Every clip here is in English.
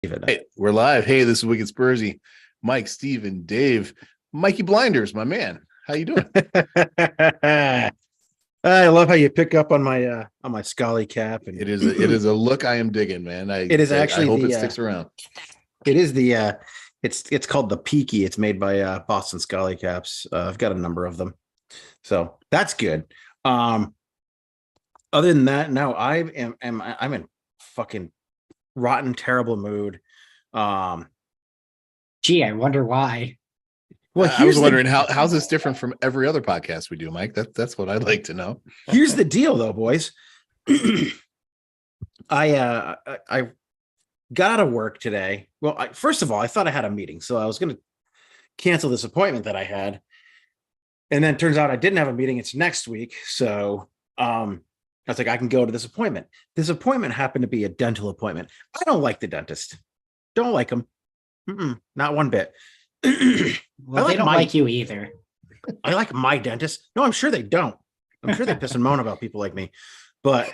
Hey, we're live. Hey, this is Wicked Spursy. Mike, Steve, and Dave. Mikey Blinders, my man. How you doing? I love how you pick up on my Scully cap, and It is a look I am digging, man. it is I actually hope the it sticks around. it is the it's called the Peaky. It's made by Boston Scully caps. I've got a number of them, so that's good. Other than that, no, I'm in fucking rotten, terrible mood. Gee, I wonder why. Well, I was wondering how's this different from every other podcast we do, Mike? That's what I'd like to know. Here's the deal, though, boys. I got out of work today. Well, first of all, I thought I had a meeting, so I was going to cancel this appointment that I had, and then it turns out I didn't have a meeting. It's next week, so I was like, I can go to this appointment. This appointment happened to be a dental appointment. I don't like the dentist. Don't like him. Not one bit. Well, they don't like you either. I like my dentist. No, I'm sure they don't. I'm sure they piss and moan about people like me, but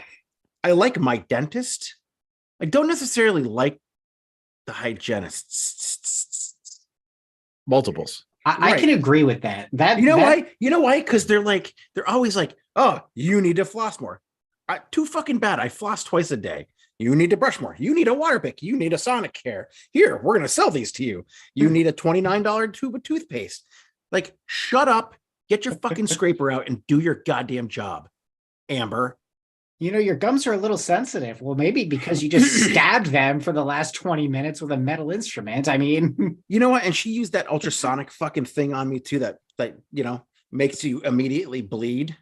I like my dentist. I don't necessarily like the hygienists. Multiples. I can agree with that. Why? You know why? Because they're always like, oh, you need to floss more. Too fucking bad. I floss twice a day. You need to brush more. You need a water pick. You need a Sonic Care. Here, we're going to sell these to you. You need a $29 tube of toothpaste. Like, shut up, get your fucking scraper out and do your goddamn job, Amber. You know, your gums are a little sensitive. Well, maybe because you just stabbed them for the last 20 minutes with a metal instrument. I mean, you know what? And she used that ultrasonic fucking thing on me too that makes you immediately bleed.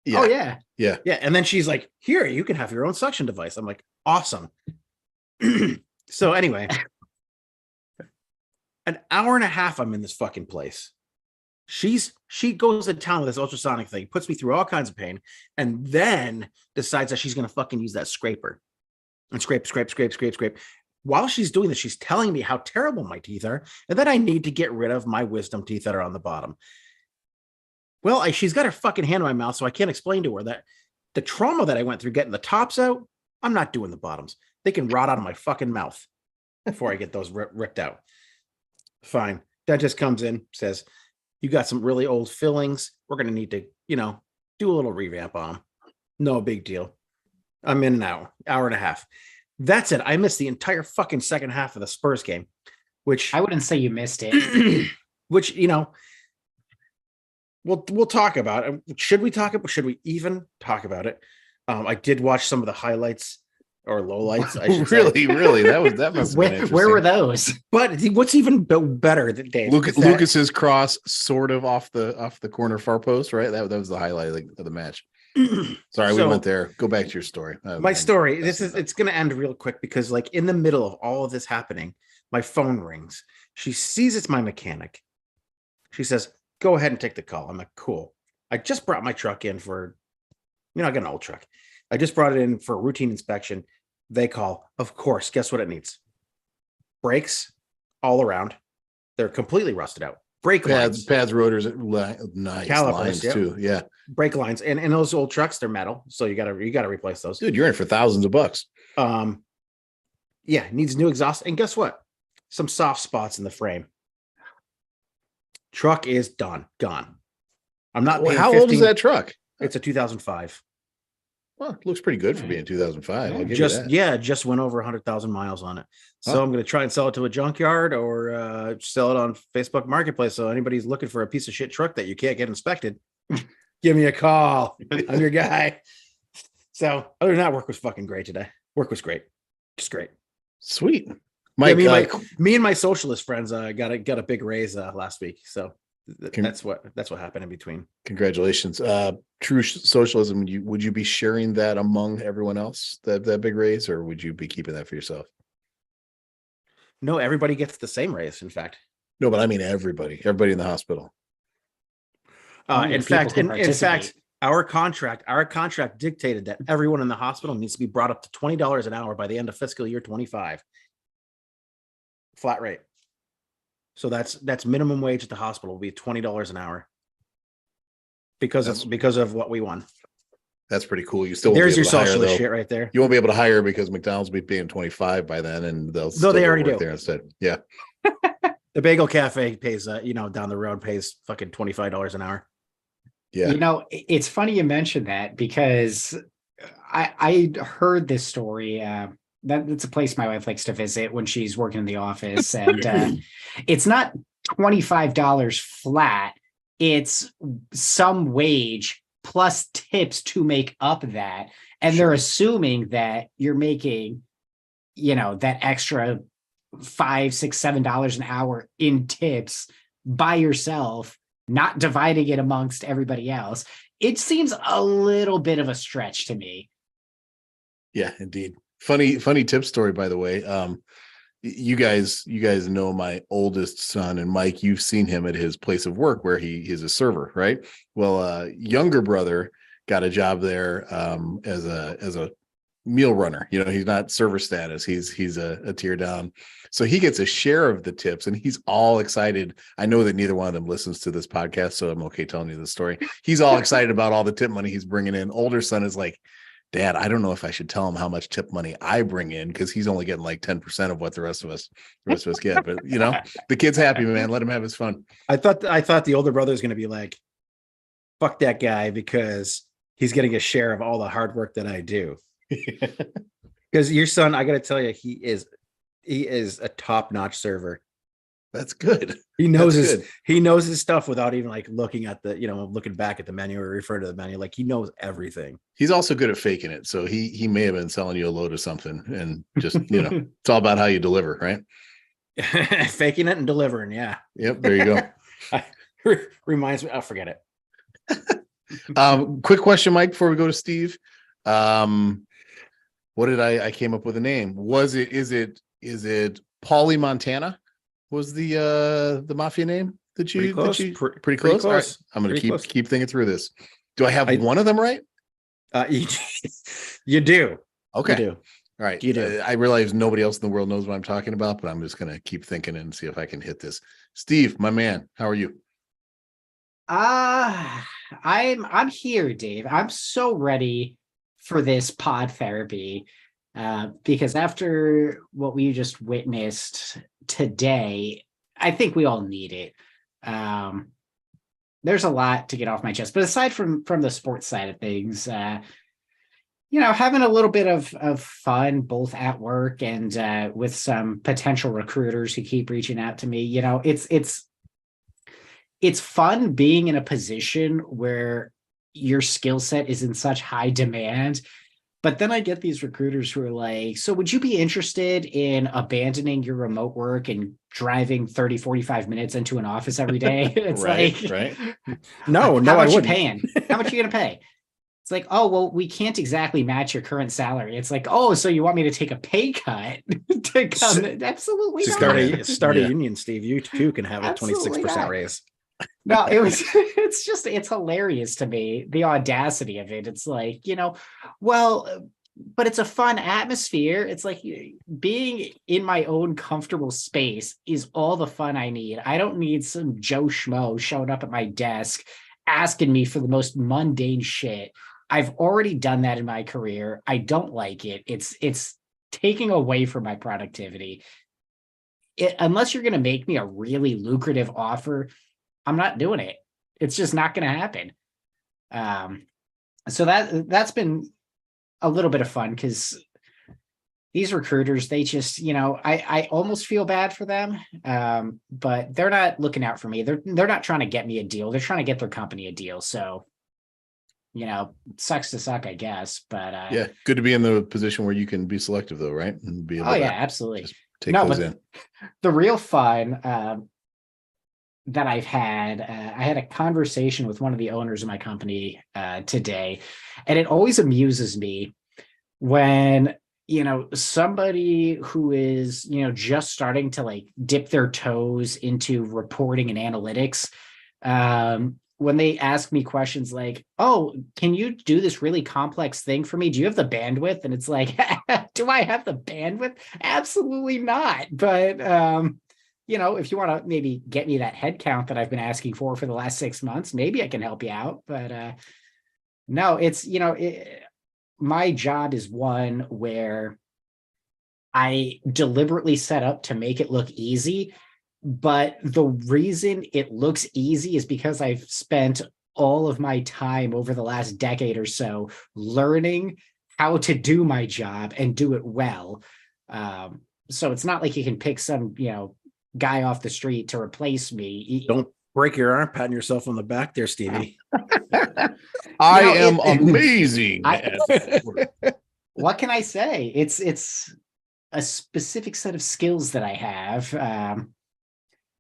Yeah. Oh, yeah. Yeah. Yeah. And then she's like, here, you can have your own suction device. I'm like, awesome. So anyway, an hour and a half I'm in this fucking place. She goes to town with this ultrasonic thing, puts me through all kinds of pain, and then decides that she's going to fucking use that scraper and scrape. While she's doing this, she's telling me how terrible my teeth are and that I need to get rid of my wisdom teeth that are on the bottom. Well, she's got her fucking hand in my mouth, so I can't explain to her that the trauma that I went through getting the tops out, I'm not doing the bottoms. They can rot out of my fucking mouth before I get those ripped out. Fine. Dentist comes in, says, you got some really old fillings. We're going to need to, do a little revamp on them. No big deal. I'm in an hour and a half. That's it. I missed the entire fucking second half of the Spurs game, which I wouldn't say you missed it. Which, we'll talk about it. Should we even talk about it? I did watch some of the highlights or lowlights. I should really? That must have been interesting. Where were those? But what's even better than Dave? Lucas's cross sort of off the corner far post, right? That was the highlight of the match. Sorry, we went there. Go back to your story. My story. It's going to end real quick because, like, in the middle of all of this happening, my phone rings. She sees it's my mechanic. She says, go ahead and take the call. I'm like, cool. I just brought my truck in for, I got an old truck. I just brought it in for a routine inspection. They call. Of course. Guess what it needs? Brakes all around. They're completely rusted out. Brake lines. Pads, rotors, nice calipers, lines too. Yeah. Brake lines. And those old trucks, they're metal. So you gotta replace those. Dude, you're in for thousands of bucks. Yeah, needs new exhaust. And guess what? Some soft spots in the frame. Truck is gone. I'm not paying. How old is that truck? It's a 2005. Well, it looks pretty good for being 2005. I'll give just you that. Just went over 100,000 miles on it. So I'm going to try and sell it to a junkyard or sell it on Facebook Marketplace. So anybody's looking for a piece of shit truck that you can't get inspected, give me a call. I'm your guy. So other than that, work was fucking great today. Work was great, just great. Sweet. Mike, me and my socialist friends got a big raise last week. So that's what happened in between. Congratulations. True socialism. Would you be sharing that among everyone else, that big raise, or would you be keeping that for yourself? No, everybody gets the same raise. In fact, no, but I mean everybody in the hospital. In fact, our contract dictated that everyone in the hospital needs to be brought up to $20 an hour by the end of fiscal year 25. Flat rate. So that's minimum wage at the hospital will be $20 an hour because of what we won. That's pretty cool. You still won't There's be your able to hire, socialist though. shit right there. You won't be able to hire because McDonald's will be paying 25 by then, and they'll still they already work do. there instead. Yeah. The Bagel Cafe pays, down the road pays fucking $25 an hour. Yeah. You know, it's funny you mentioned that because I heard this story. That's a place my wife likes to visit when she's working in the office, and it's not $25 flat. It's some wage plus tips to make up that, and they're assuming that you're making, that extra $5, $6, $7 an hour in tips by yourself, not dividing it amongst everybody else. It seems a little bit of a stretch to me. Yeah, indeed. Funny tip story, by the way. You guys know my oldest son, and Mike, you've seen him at his place of work where he is a server, right? Well, younger brother got a job there as a meal runner. He's not server status. He's a tier down. So he gets a share of the tips, and he's all excited. I know that neither one of them listens to this podcast, so I'm okay telling you the story. He's all excited about all the tip money he's bringing in. Older son is like, Dad, I don't know if I should tell him how much tip money I bring in, because he's only getting like 10% of what the rest of us get. But the kid's happy, man. Let him have his fun. I thought the older brother is going to be like, fuck that guy because he's getting a share of all the hard work that I do. Because your son, I got to tell you, he is a top-notch server. That's good. He knows his stuff without even like looking at looking back at the menu or referring to the menu. Like, he knows everything. He's also good at faking it. So he may have been selling you a load of something, and just, it's all about how you deliver, right? Faking it and delivering. Yeah. Yep. There you go. Reminds me. I'll forget it. Quick question, Mike, before we go to Steve. What did I came up with a name? Is it Paulie Montana? Was the mafia name that you pretty close? Pretty close. All right. I'm gonna keep thinking through this. Do I have one of them right? You do. Okay. You do. All right. You do. I realize nobody else in the world knows what I'm talking about, but I'm just gonna keep thinking and see if I can hit this. Steve, my man, how are you? I'm here, Dave. I'm so ready for this pod therapy. Because after what we just witnessed today, I think we all need it. There's a lot to get off my chest, but aside from the sports side of things, having a little bit of fun, both at work and with some potential recruiters who keep reaching out to me. It's fun being in a position where your skill set is in such high demand. But then I get these recruiters who are like, so would you be interested in abandoning your remote work and driving 30, 45 minutes into an office every day? It's right. No, how much I wouldn't. You paying? How much are you going to pay? It's like, oh, well, we can't exactly match your current salary. It's like, oh, so you want me to take a pay cut to come? Absolutely not. Start a union, Steve. You too can have a 26% raise. No, it's hilarious to me, the audacity of it. It's like, well, but it's a fun atmosphere. It's like being in my own comfortable space is all the fun I need. I don't need some Joe Schmo showing up at my desk asking me for the most mundane shit. I've already done that in my career. I don't like it. It's taking away from my productivity. Unless you're going to make me a really lucrative offer, I'm not doing it. It's just not going to happen. So that's been a little bit of fun because these recruiters, they just, I almost feel bad for them, but they're not looking out for me. They're not trying to get me a deal. They're trying to get their company a deal. So, sucks to suck, I guess. But yeah, good to be in the position where you can be selective, though, right? And be able to absolutely. take those in. The real fun that I've had, I had a conversation with one of the owners of my company today, and it always amuses me when somebody who is just starting to like dip their toes into reporting and analytics, when they ask me questions like, oh, can you do this really complex thing for me? Do you have the bandwidth? And it's like, do I have the bandwidth? Absolutely not. But if you want to maybe get me that head count that I've been asking for the last 6 months, maybe I can help you out. But No, it's, my job is one where I deliberately set up to make it look easy. But the reason it looks easy is because I've spent all of my time over the last decade or so learning how to do my job and do it well. So it's not like you can pick some, guy off the street to replace me. Don't break your arm patting yourself on the back there, Stevie. I am amazing. What can I say? It's a specific set of skills that I have.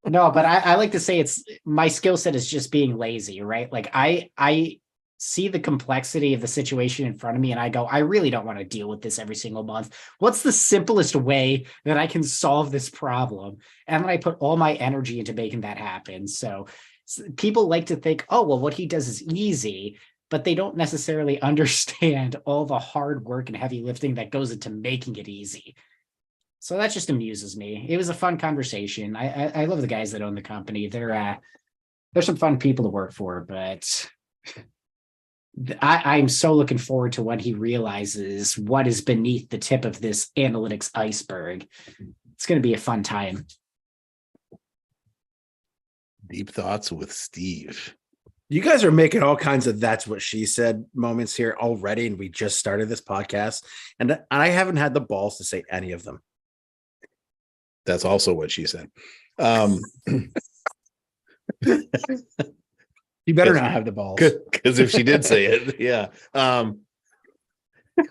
No, but I like to say it's my skill set is just being lazy, right? Like I see the complexity of the situation in front of me and I go, I really don't want to deal with this every single month. What's the simplest way that I can solve this problem? And then I put all my energy into making that happen. So people like to think, oh, well, what he does is easy, but they don't necessarily understand all the hard work and heavy lifting that goes into making it easy. So that just amuses me. It was a fun conversation. I love the guys that own the company. They're some fun people to work for, but I'm so looking forward to when he realizes what is beneath the tip of this analytics iceberg. It's going to be a fun time. Deep thoughts with Steve. You guys are making all kinds of "that's what she said" moments here already, and we just started this podcast, and I haven't had the balls to say any of them. That's also what she said. You better not have the balls, because if she did say it, yeah.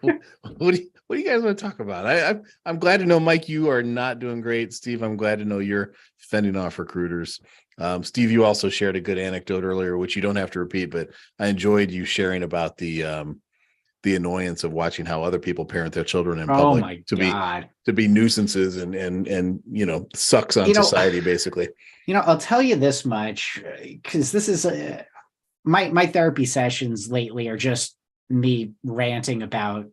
What do you guys want to talk about? I'm glad to know, Mike, you are not doing great. Steve, I'm glad to know you're fending off recruiters. Steve, you also shared a good anecdote earlier, which you don't have to repeat, but I enjoyed you sharing about the annoyance of watching how other people parent their children in public. Oh my God. to be nuisances and sucks on society, basically. I'll tell you this much, because this is my therapy sessions lately are just me ranting about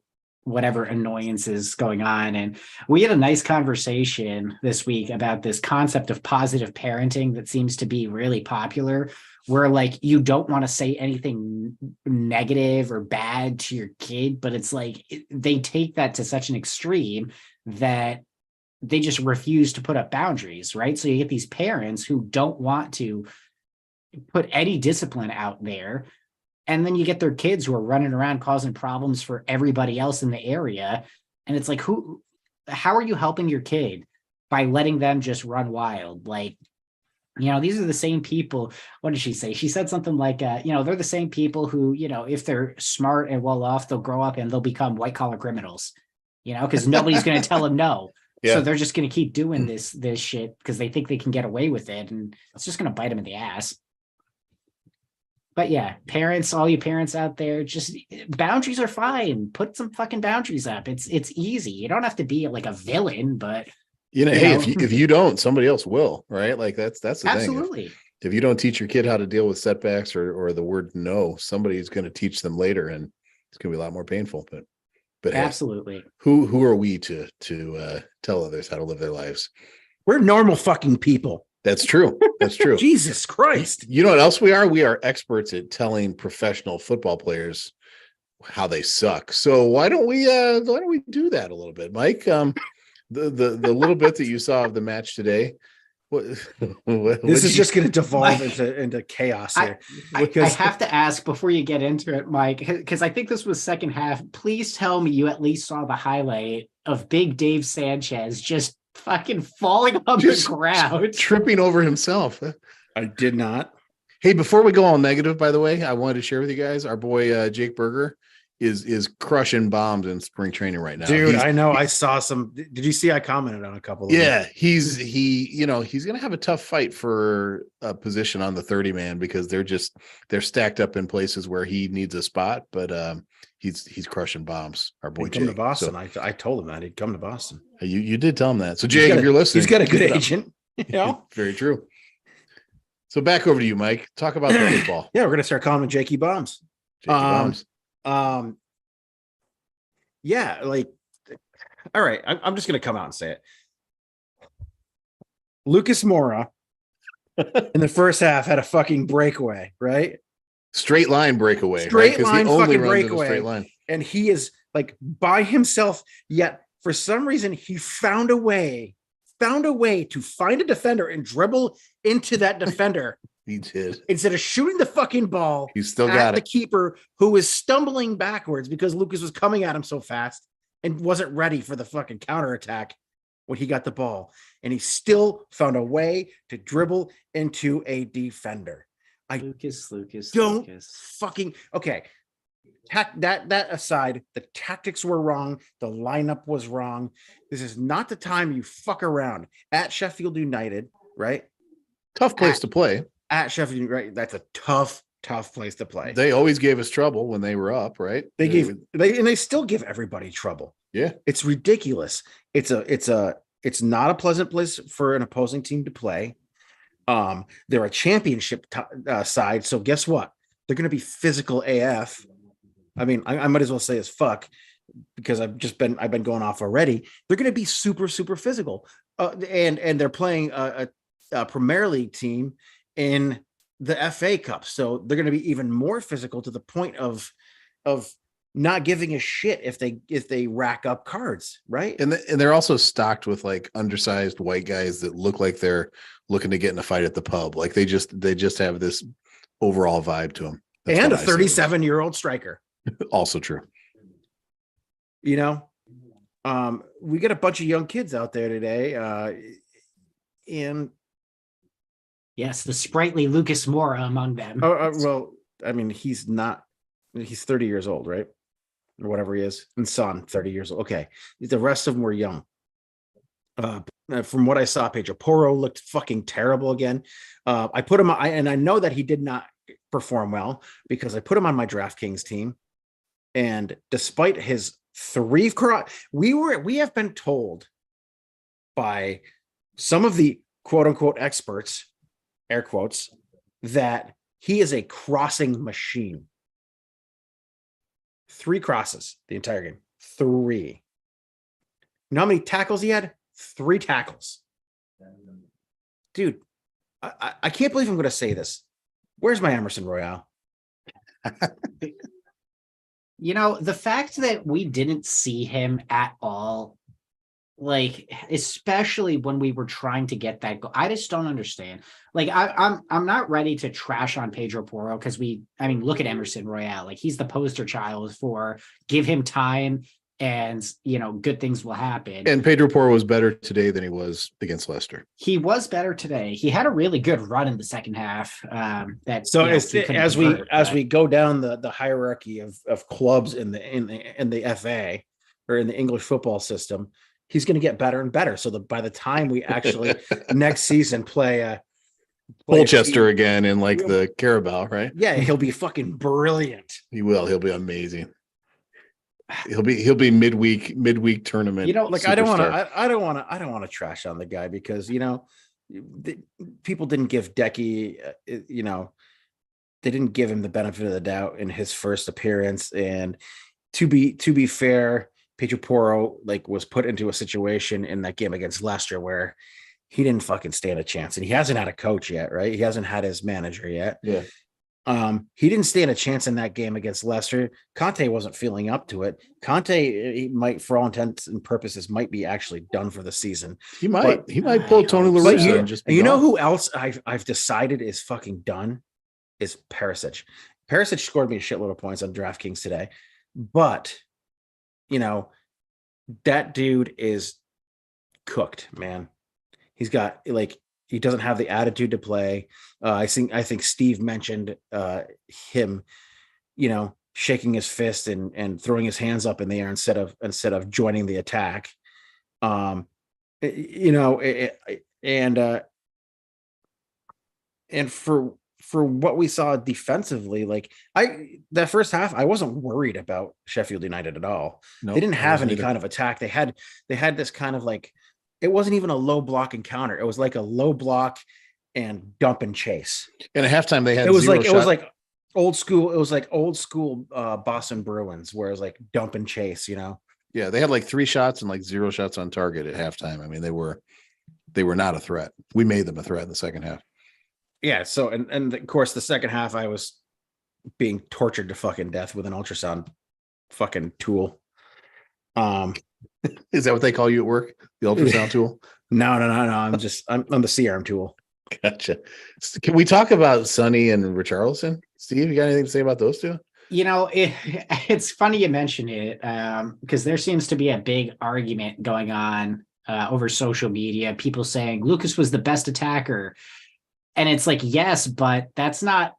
whatever annoyance is going on. And we had a nice conversation this week about this concept of positive parenting that seems to be really popular, where like you don't want to say anything negative or bad to your kid, but it's like they take that to such an extreme that they just refuse to put up boundaries, right? So you get these parents who don't want to put any discipline out there. And then you get their kids who are running around causing problems for everybody else in the area. And it's like, how are you helping your kid by letting them just run wild? Like, these are the same people. What did she say? She said something like, they're the same people who, if they're smart and well off, they'll grow up and they'll become white collar criminals, because nobody's going to tell them no. Yeah. So they're just going to keep doing this shit because they think they can get away with it. And it's just going to bite them in the ass. But yeah, parents, all you parents out there, just boundaries are fine. Put some fucking boundaries up. It's easy. You don't have to be like a villain, but hey, if you don't, somebody else will, right? Like that's the absolutely thing. If you don't teach your kid how to deal with setbacks or the word no, somebody's going to teach them later, and it's going to be a lot more painful. But absolutely, hey, who are we to tell others how to live their lives? We're normal fucking people. That's true. That's true. Jesus Christ. You know what else we are? We are experts at telling professional football players how they suck. So why don't we do that a little bit, Mike? The little bit that you saw of the match today. This is just going to devolve into chaos here. I have to ask before you get into it, Mike, because I think this was second half. Please tell me you at least saw the highlight of Big Dave Sanchez just fucking falling on the ground, tripping over himself. I did not. Hey, before we go all negative, by the way, I wanted to share with you guys, our boy Jake Berger is crushing bombs in spring training right now. Dude, I know. I saw some. Did you see? I commented on a couple of them. He's gonna have a tough fight for a position on the 30-man because they're stacked up in places where he needs a spot, but he's crushing bombs. Our boy Jake. Come to Boston. So, I told him that he'd come to Boston. You did tell him that. So Jake, if you're listening, he's got a good agent. Very true. So back over to you, Mike. Talk about the football. Yeah, we're gonna start calling him Jakey Bombs. Bombs. Yeah, like, all right, I'm just gonna come out and say it. Lucas Mora in the first half had a fucking breakaway, right? Straight line breakaway, right? Straight Because he line only fucking runs in a breakaway. straight line. And he is like by himself, yet for some reason he found a way to find a defender and dribble into that defender. He did. Instead of shooting the fucking ball He still at got the it. keeper who was stumbling backwards because Lucas was coming at him so fast and wasn't ready for the fucking counterattack when he got the ball. And he still found a way to dribble into a defender. Lucas. Don't fucking okay. That aside, the tactics were wrong. The lineup was wrong. This is not the time you fuck around at Sheffield United, right? Tough place to play. At Sheffield United, right? That's a tough place to play. They always gave us trouble when they were up, right? They still give everybody trouble. Yeah. It's ridiculous. It's not a pleasant place for an opposing team to play. They're a championship side, so guess what? They're going to be physical AF. I mean, I might as well say as fuck because I've been going off already. They're going to be super physical, and they're playing a Premier League team in the FA Cup, so they're going to be even more physical to the point of not giving a shit if they rack up cards, right? And they're also stocked with like undersized white guys that look like they're looking to get in a fight at the pub. Like they just have this overall vibe to them. That's and a what I see. 37-year-old striker. Also true. You know, we got a bunch of young kids out there today, and yes, the sprightly Lucas Moura among them. well, I mean, he's 30 years old, right? Or whatever he is, and Son, 30 years old. Okay, the rest of them were young. From what I saw, Pedro Porro looked fucking terrible again. I put him, and I know that he did not perform well because I put him on my DraftKings team, and despite his we have been told by some of the quote unquote experts, air quotes, that he is a crossing machine. 3 crosses the entire game. 3. You know how many tackles he had? 3 tackles. Dude, I can't believe I'm going to say this. Where's my Emerson Royale? You know, the fact that we didn't see him at all, like, especially when we were trying to get that goal, I just don't understand. Like, I'm not ready to trash on Pedro Porro because look at Emerson Royale. Like, he's the poster child for give him time and, you know, good things will happen. And Pedro Porro was better today than he was against Leicester. He was better today. He had a really good run in the second half. As we go down the hierarchy of clubs in the FA or in the English football system, he's going to get better and better. So by the time we actually next season play Colchester again in like the Carabao, right? Yeah, he'll be fucking brilliant. He will. He'll be amazing. He'll be midweek tournament. You know, like superstar. I don't want to trash on the guy because, you know, people didn't give Decky, you know, they didn't give him the benefit of the doubt in his first appearance. And to be fair, Pedro Porro was put into a situation in that game against Leicester where he didn't fucking stand a chance, and he hasn't had a coach yet, right? He hasn't had his manager yet. Yeah. He didn't stand a chance in that game against Leicester. Conte wasn't feeling up to it. Conte, he might, for all intents and purposes, might be actually done for the season. He might pull Tony La Russa and just be you know gone. who else I've decided is fucking done is Perisic. Perisic scored me a shitload of points on DraftKings today, but you know, that dude is cooked, man. He's got he doesn't have the attitude to play. I think Steve mentioned him, you know, shaking his fist and throwing his hands up in the air instead of joining the attack. You know, and for what we saw defensively, that first half, I wasn't worried about Sheffield United at all. Nope, they didn't have any kind of attack. They had this kind of it wasn't even a low block encounter. It was like a low block and dump and chase. And at halftime they had it was like old school. It was like old school Boston Bruins, where it was like dump and chase, you know? Yeah, they had 3 shots and 0 shots on target at halftime. I mean, they were not a threat. We made them a threat in the second half. Yeah. So and of course the second half I was being tortured to fucking death with an ultrasound fucking tool. Is that what they call you at work? The ultrasound tool? No. I'm the C-arm tool. Gotcha. Can we talk about Sonny and Richarlison? Steve, you got anything to say about those two? It's funny you mention it because there seems to be a big argument going on over social media. People saying Lucas was the best attacker. And it's like, yes, but that's not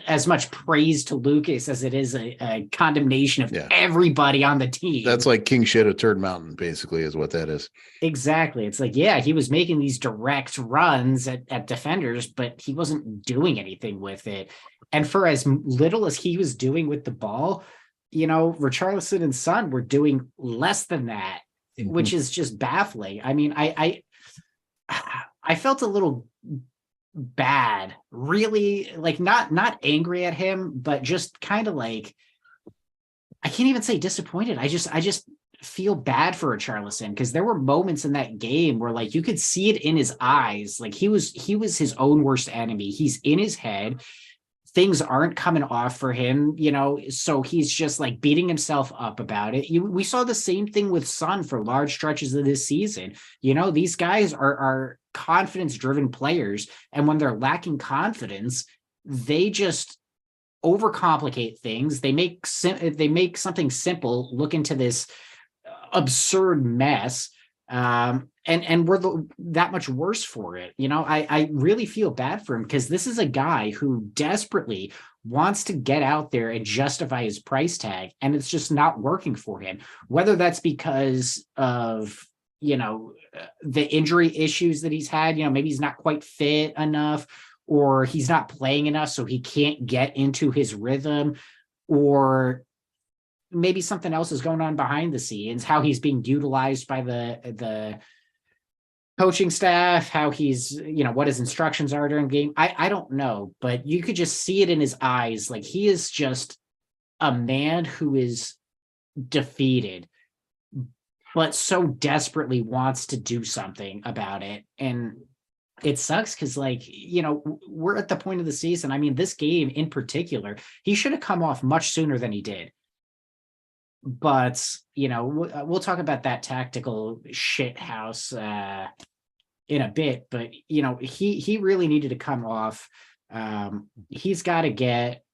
as much praise to Lucas as it is a condemnation of everybody on the team. That's like king shit at Turd Mountain, basically, is what that is. Exactly. It's like, yeah, he was making these direct runs at defenders, but he wasn't doing anything with it. And for as little as he was doing with the ball, Richarlison and Son were doing less than that, which is just baffling. I mean, I felt a little bad, really, like not angry at him, but just kind of like, I can't even say disappointed. I just feel bad for Richarlison because there were moments in that game where like you could see it in his eyes, like he was his own worst enemy. He's in his head. Things aren't coming off for him, so he's just like beating himself up about it. We saw the same thing with Son for large stretches of this season. These guys are confidence-driven players, and when they're lacking confidence, they just overcomplicate things. They make something simple look into this absurd mess. And we're that much worse for it. I really feel bad for him because this is a guy who desperately wants to get out there and justify his price tag, and it's just not working for him. Whether that's because of the injury issues that he's had, maybe he's not quite fit enough, or he's not playing enough, so he can't get into his rhythm, or maybe something else is going on behind the scenes, how he's being utilized by the coaching staff, how he's, what his instructions are during game. I don't know, but you could just see it in his eyes. Like he is just a man who is defeated, but so desperately wants to do something about it. And it sucks because we're at the point of the season. I mean, this game in particular, he should have come off much sooner than he did. But, we'll talk about that tactical shit house in a bit. But, he really needed to come off. He's got to get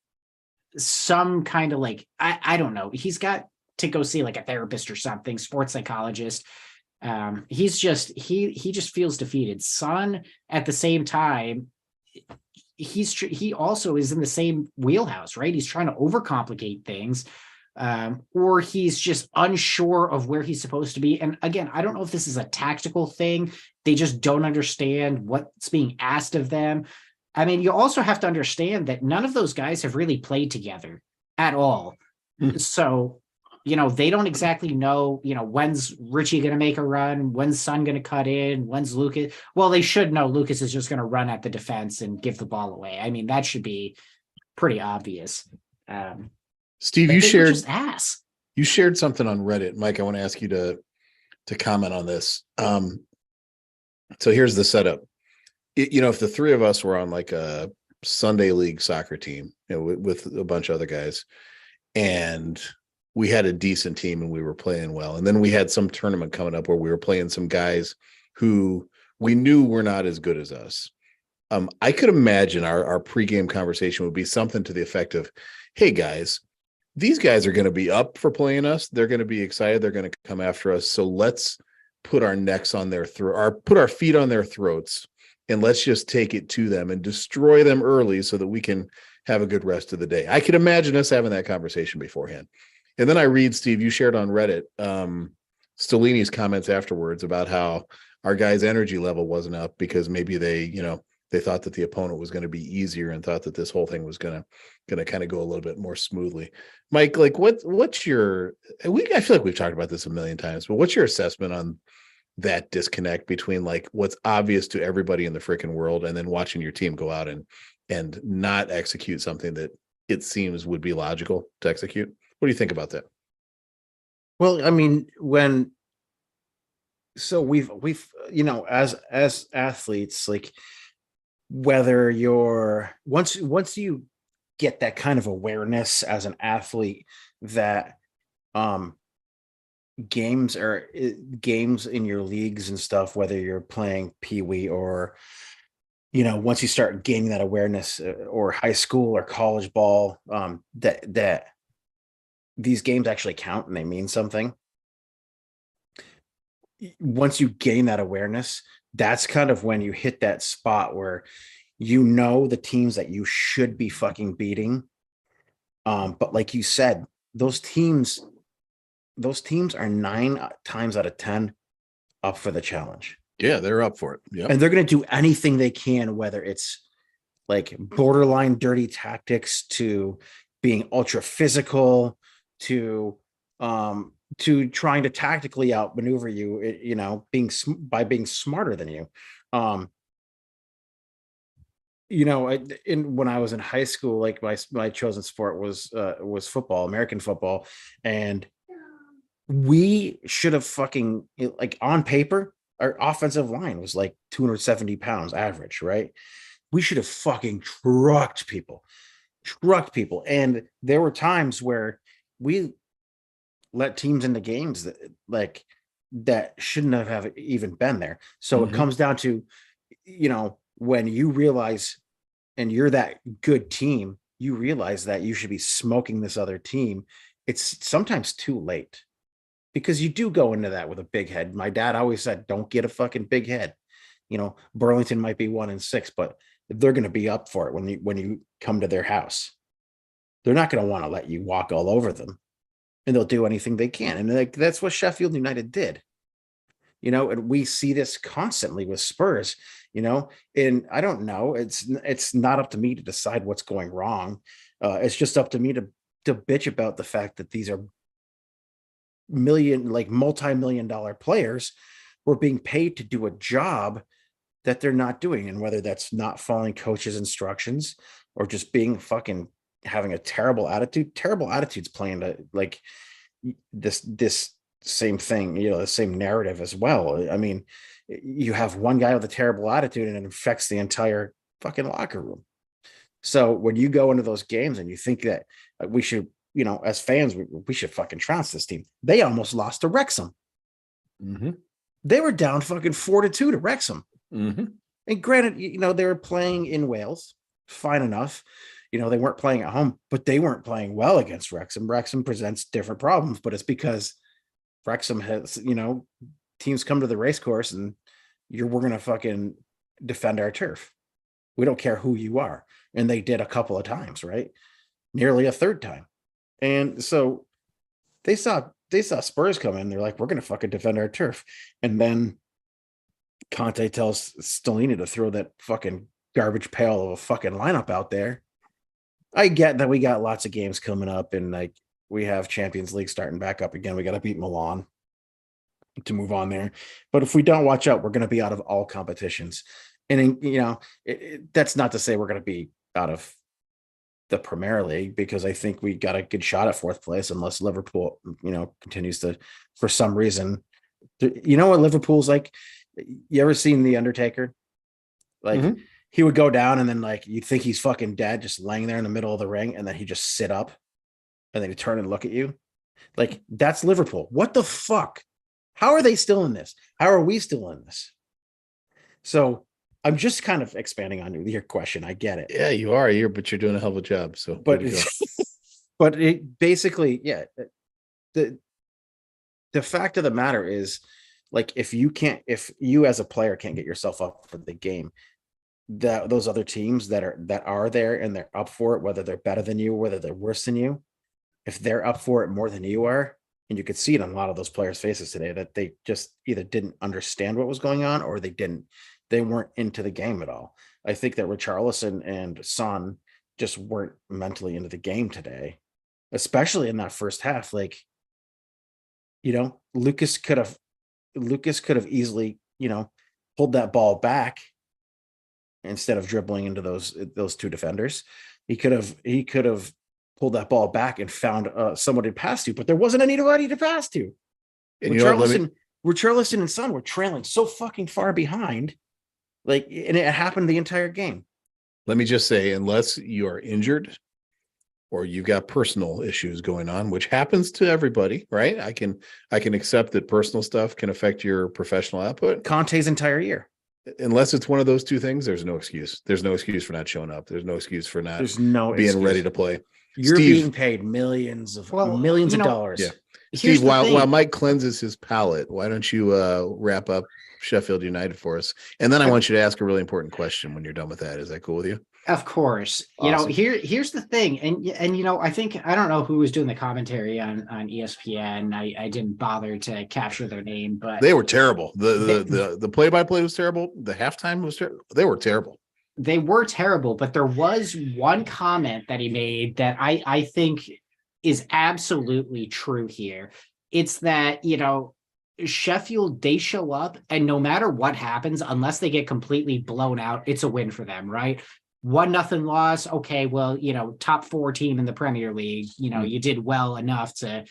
some kind of I don't know. He's got to go see a therapist or something, sports psychologist. He just feels defeated. Son, at the same time, he also is in the same wheelhouse, right? He's trying to overcomplicate things. Or he's just unsure of where he's supposed to be. And again, I don't know if this is a tactical thing. They just don't understand what's being asked of them. I mean, you also have to understand that none of those guys have really played together at all. So, they don't exactly know, when's Richie going to make a run, when's Son going to cut in, when's Lucas. Well, they should know Lucas is just going to run at the defense and give the ball away. I mean, that should be pretty obvious. Steve, you shared something on Reddit. Mike, I want to ask you to comment on this. So here's the setup. If the three of us were on a Sunday league soccer team, with a bunch of other guys, and we had a decent team and we were playing well, and then we had some tournament coming up where we were playing some guys who we knew were not as good as us. I could imagine our pregame conversation would be something to the effect of, "Hey guys, these guys are going to be up for playing us. They're going to be excited. They're going to come after us. So let's put our necks on their throat, or put our feet on their throats, and let's just take it to them and destroy them early so that we can have a good rest of the day." I could imagine us having that conversation beforehand. And then I read, Steve, you shared on Reddit, Stellini's comments afterwards about how our guy's energy level wasn't up because maybe they thought that the opponent was going to be easier and thought that this whole thing was going to kind of go a little bit more smoothly. Mike, what's your, I feel like we've talked about this a million times, but what's your assessment on that disconnect between what's obvious to everybody in the freaking world and then watching your team go out and not execute something that it seems would be logical to execute? What do you think about that? Well, I mean, we've as athletes, whether you're once you get that kind of awareness as an athlete that games in your leagues and stuff, whether you're playing pee-wee or once you start gaining that awareness, or high school or college ball, that these games actually count and they mean something. Once you gain that awareness, that's kind of when you hit that spot where the teams that you should be fucking beating. But like you said, those teams are 9 times out of 10 up for the challenge. Yeah, they're up for it. Yeah. And they're going to do anything they can, whether it's like borderline dirty tactics to being ultra physical to trying to tactically outmaneuver you, being smarter than you. When I was in high school, like my chosen sport was football, American football, and we should have fucking, like, on paper, our offensive line was like 270 pounds average, right? We should have fucking trucked people. And there were times where we let teams into games that shouldn't have even been there. So it comes down to, when you realize, and you're that good team, you realize that you should be smoking this other team. It's sometimes too late, because you do go into that with a big head. My dad always said, don't get a fucking big head. Burlington might be 1-6, but they're going to be up for it when you come to their house. They're not going to want to let you walk all over them, and they'll do anything they can. And that's what Sheffield United did. And we see this constantly with Spurs, and I don't know, it's not up to me to decide what's going wrong. It's just up to me to bitch about the fact that these are multi-million dollar players who are being paid to do a job that they're not doing. And whether that's not following coaches' instructions or just having a terrible attitudes playing to like this same thing, the same narrative as well. I mean, you have one guy with a terrible attitude and it affects the entire fucking locker room. So when you go into those games and you think that we should, as fans, we should fucking trounce this team. They almost lost to Wrexham. Mm-hmm. They were down fucking 4-2 to Wrexham. Mm-hmm. And granted, they were playing in Wales, fine enough. They weren't playing at home, but they weren't playing well against Wrexham. Wrexham presents different problems, but it's because Wrexham has, teams come to the race course and we're going to fucking defend our turf. We don't care who you are. And they did a couple of times, right? Nearly a third time. And so they saw Spurs come in. They're like, we're going to fucking defend our turf. And then Conte tells Stellini to throw that fucking garbage pail of a fucking lineup out there. I get that we got lots of games coming up, and like we have Champions League starting back up again. We got to beat Milan to move on there. But if we don't watch out, we're going to be out of all competitions. And, that's not to say we're going to be out of the Premier League, because I think we got a good shot at 4th place unless Liverpool, continues to, for some reason. What Liverpool's like? You ever seen The Undertaker? Like, he would go down and then like you'd think he's fucking dead, just laying there in the middle of the ring, and then he just sit up and then he'd turn and look at you. Like, that's Liverpool. What the fuck? How are they still in this? How are we still in this? So I'm just kind of expanding on your question. I get it. Yeah, you are here, but you're doing a hell of a job. So, but it basically, yeah. The fact of the matter is, like, if you as a player can't get yourself up for the game, that those other teams that are there and they're up for it, whether they're better than you, whether they're worse than you, if they're up for it more than you are, and you could see it on a lot of those players' faces today, that they just either didn't understand what was going on or they weren't into the game at all. I think that Richarlison and Son just weren't mentally into the game today, especially in that first half. Like, Lucas could have easily, pulled that ball back instead of dribbling into those two defenders. He could have pulled that ball back and found someone to pass to, but there wasn't anybody to pass to. And Richarlison and Son were trailing so fucking far behind. Like, and it happened the entire game. Let me just say, unless you are injured or you've got personal issues going on, which happens to everybody, right? I can accept that personal stuff can affect your professional output. Conte's entire year. Unless it's one of those two things, there's no excuse. There's no excuse for not showing up. There's no excuse for not being ready to play. You're Steve, being paid millions of dollars. Yeah. Steve, while Mike cleanses his palate, why don't you wrap up Sheffield United for us? And then I want you to ask a really important question when you're done with that. Is that cool with you? Of course. Awesome. Here's the thing. And I don't know who was doing the commentary on ESPN. I didn't bother to capture their name, but they were terrible. The play-by-play was terrible. The halftime was terrible. They were terrible. They were terrible, but there was one comment that he made that I think is absolutely true here. It's that, Sheffield, they show up and no matter what happens, unless they get completely blown out, it's a win for them, right? 1-0 loss. Okay, well, top 4 team in the Premier League, you did well enough to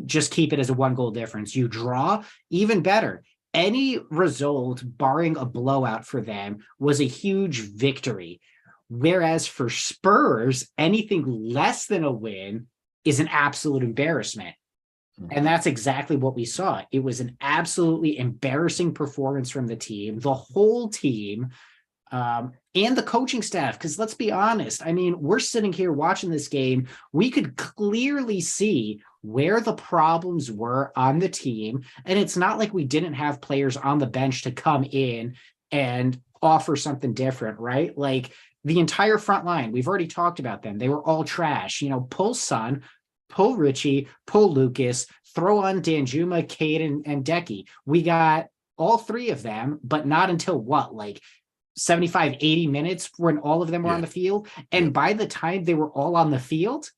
just keep it as a 1-goal difference. You draw, even better. Any result, barring a blowout for them, was a huge victory. Whereas for Spurs, anything less than a win is an absolute embarrassment. And that's exactly what we saw. It was an absolutely embarrassing performance from the team, the whole team, and the coaching staff. Because let's be honest, we're sitting here watching this game. We could clearly see where the problems were on the team. And it's not like we didn't have players on the bench to come in and offer something different, right? Like the entire front line, we've already talked about them. They were all trash. Pull Son, pull Richie, pull Lucas, throw on Danjuma, Cade, and Decky. We got all 3 of them, but not until like 75, 80 minutes when all of them were on the field. And by the time they were all on the field,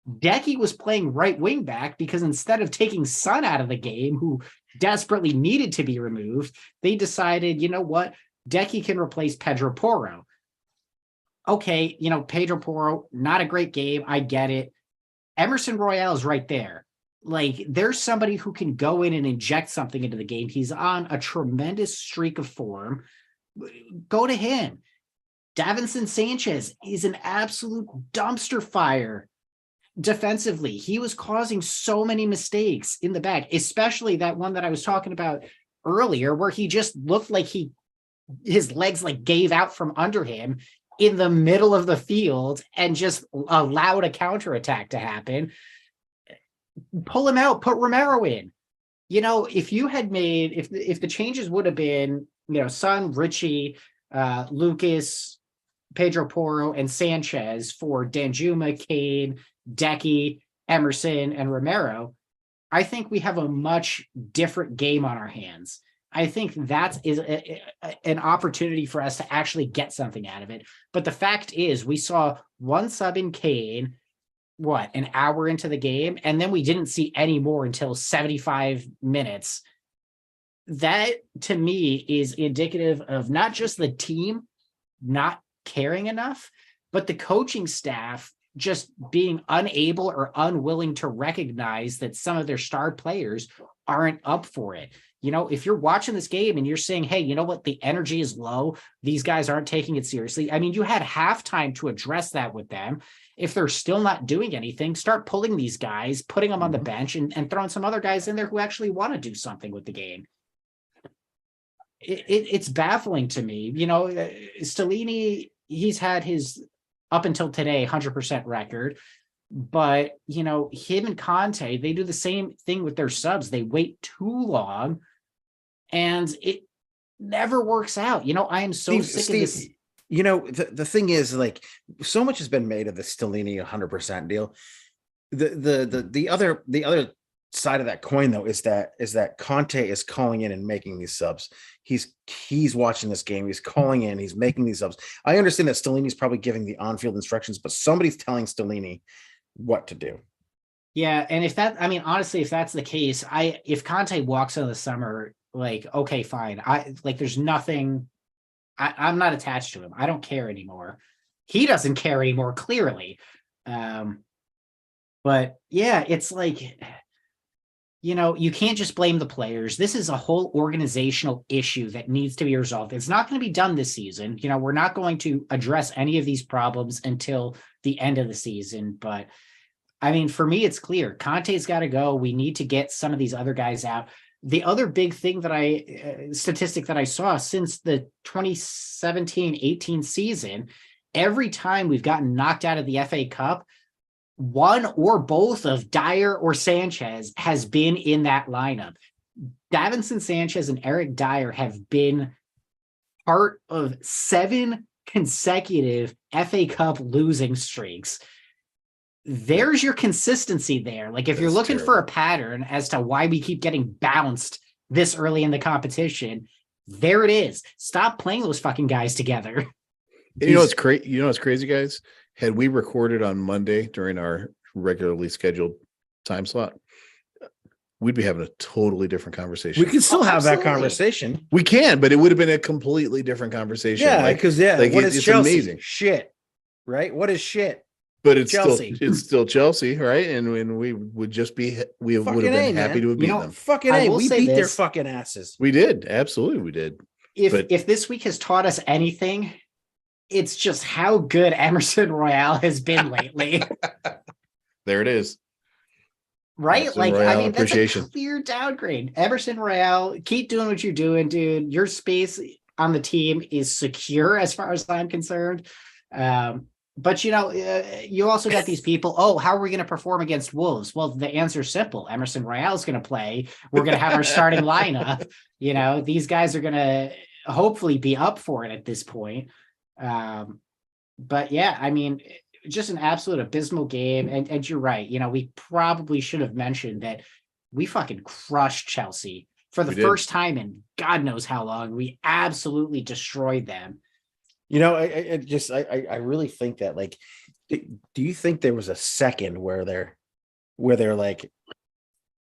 Decky was playing right wing back because instead of taking Son out of the game, who desperately needed to be removed, they decided, you know what? Decky can replace Pedro Porro. Okay, Pedro Porro, not a great game. I get it. Emerson Royale is right there. Like, there's somebody who can go in and inject something into the game. He's on a tremendous streak of form. Go to him. Davinson Sanchez is an absolute dumpster fire defensively. He was causing so many mistakes in the back, especially that one that I was talking about earlier, where he just looked like his legs like gave out from under him in the middle of the field and just allowed a counterattack to happen. Pull him out, put Romero in. If you had made, if the changes would have been, Son, Richie, Lucas, Pedro Porro, and Sanchez for Danjuma, Cade, Decky, Emerson, and Romero, I think we have a much different game on our hands. I think that is an opportunity for us to actually get something out of it. But the fact is, we saw one sub in Kane, an hour into the game, and then we didn't see any more until 75 minutes. That, to me, is indicative of not just the team not caring enough, but the coaching staff just being unable or unwilling to recognize that some of their star players aren't up for it. If you're watching this game and you're saying, hey, you know what, the energy is low, these guys aren't taking it seriously. You had halftime to address that with them. If they're still not doing anything, start pulling these guys, putting them on the bench and throwing some other guys in there who actually want to do something with the game. It's baffling to me. Stellini, he's had his, up until today, 100% record. But, him and Conte, they do the same thing with their subs. They wait too long and it never works out. I am so sick of this. The thing is, like, so much has been made of the Stellini 100% deal. The other side of that coin, though, is that Conte is calling in and making these subs. He's watching this game. He's calling in. He's making these subs. I understand that Stellini's probably giving the on-field instructions, but somebody's telling Stellini what to do. Yeah, and honestly, if that's the case, if Conte walks in the summer, like, okay, fine. There's nothing. I'm not attached to him. I don't care anymore. He doesn't care anymore, clearly. But yeah, it's like, you can't just blame the players. This is a whole organizational issue that needs to be resolved. It's not going to be done this season. We're not going to address any of these problems until the end of the season. But I mean, for me, it's clear. Conte's got to go. We need to get some of these other guys out. The other big thing that statistic that I saw since the 2017-18 season, every time we've gotten knocked out of the FA Cup, one or both of Dyer or Sanchez has been in that lineup. Davinson Sanchez and Eric Dyer have been part of 7 consecutive FA Cup losing streaks. There's your consistency there. Like if you're looking for a pattern as to why we keep getting bounced this early in the competition, there it is. Stop playing those fucking guys together. And you know what's crazy? You know what's crazy, guys? Had we recorded on Monday during our regularly scheduled time slot, we'd be having a totally different conversation. We can still have that conversation. We can, but it would have been a completely different conversation. Yeah, because like what is it's Chelsea? amazing. Shit, right? What is shit? But it's Chelsea. still Chelsea, right? And we would just be we would have been happy to have beaten them. Fucking A, we beat their fucking asses. We did, absolutely, we did. If this week has taught us anything, it's just how good Emerson Royale has been lately. There it is. Right? Emerson like, Royale I mean, that's appreciation. a clear downgrade. Emerson Royale, keep doing what you're doing, dude. Your space on the team is secure as far as I'm concerned. But, you know, you also got these people, oh, how are we going to perform against Wolves? Well, the answer is simple. Emerson Royale is going to play. We're going to have our starting lineup. You know, these guys are going to hopefully be up for it at this point. But, yeah, I mean, just an absolute abysmal game. And you're right. You know, we probably should have mentioned that we fucking crushed Chelsea for the first time in God knows how long. We absolutely destroyed them. You know, I really think that, like, do you think there was a second where they're like,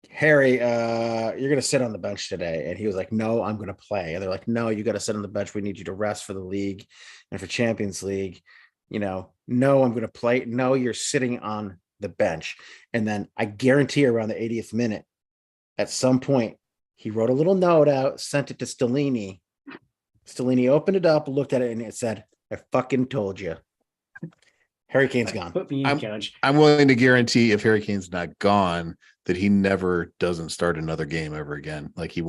Harry, you're going to sit on the bench today? And he was like, no, I'm going to play. And they're like, no, you got to sit on the bench. We need you to rest for the league and for Champions League. You know, no, I'm going to play. No, you're sitting on the bench. And then I guarantee around the 80th minute, at some point, he wrote a little note out, sent it to Stellini. Stellini opened it up, looked at it, and it said, I fucking told you. Harry Kane's gone. Put me in, Coach. I'm willing to guarantee if Harry Kane's not gone, that he never doesn't start another game ever again. Like he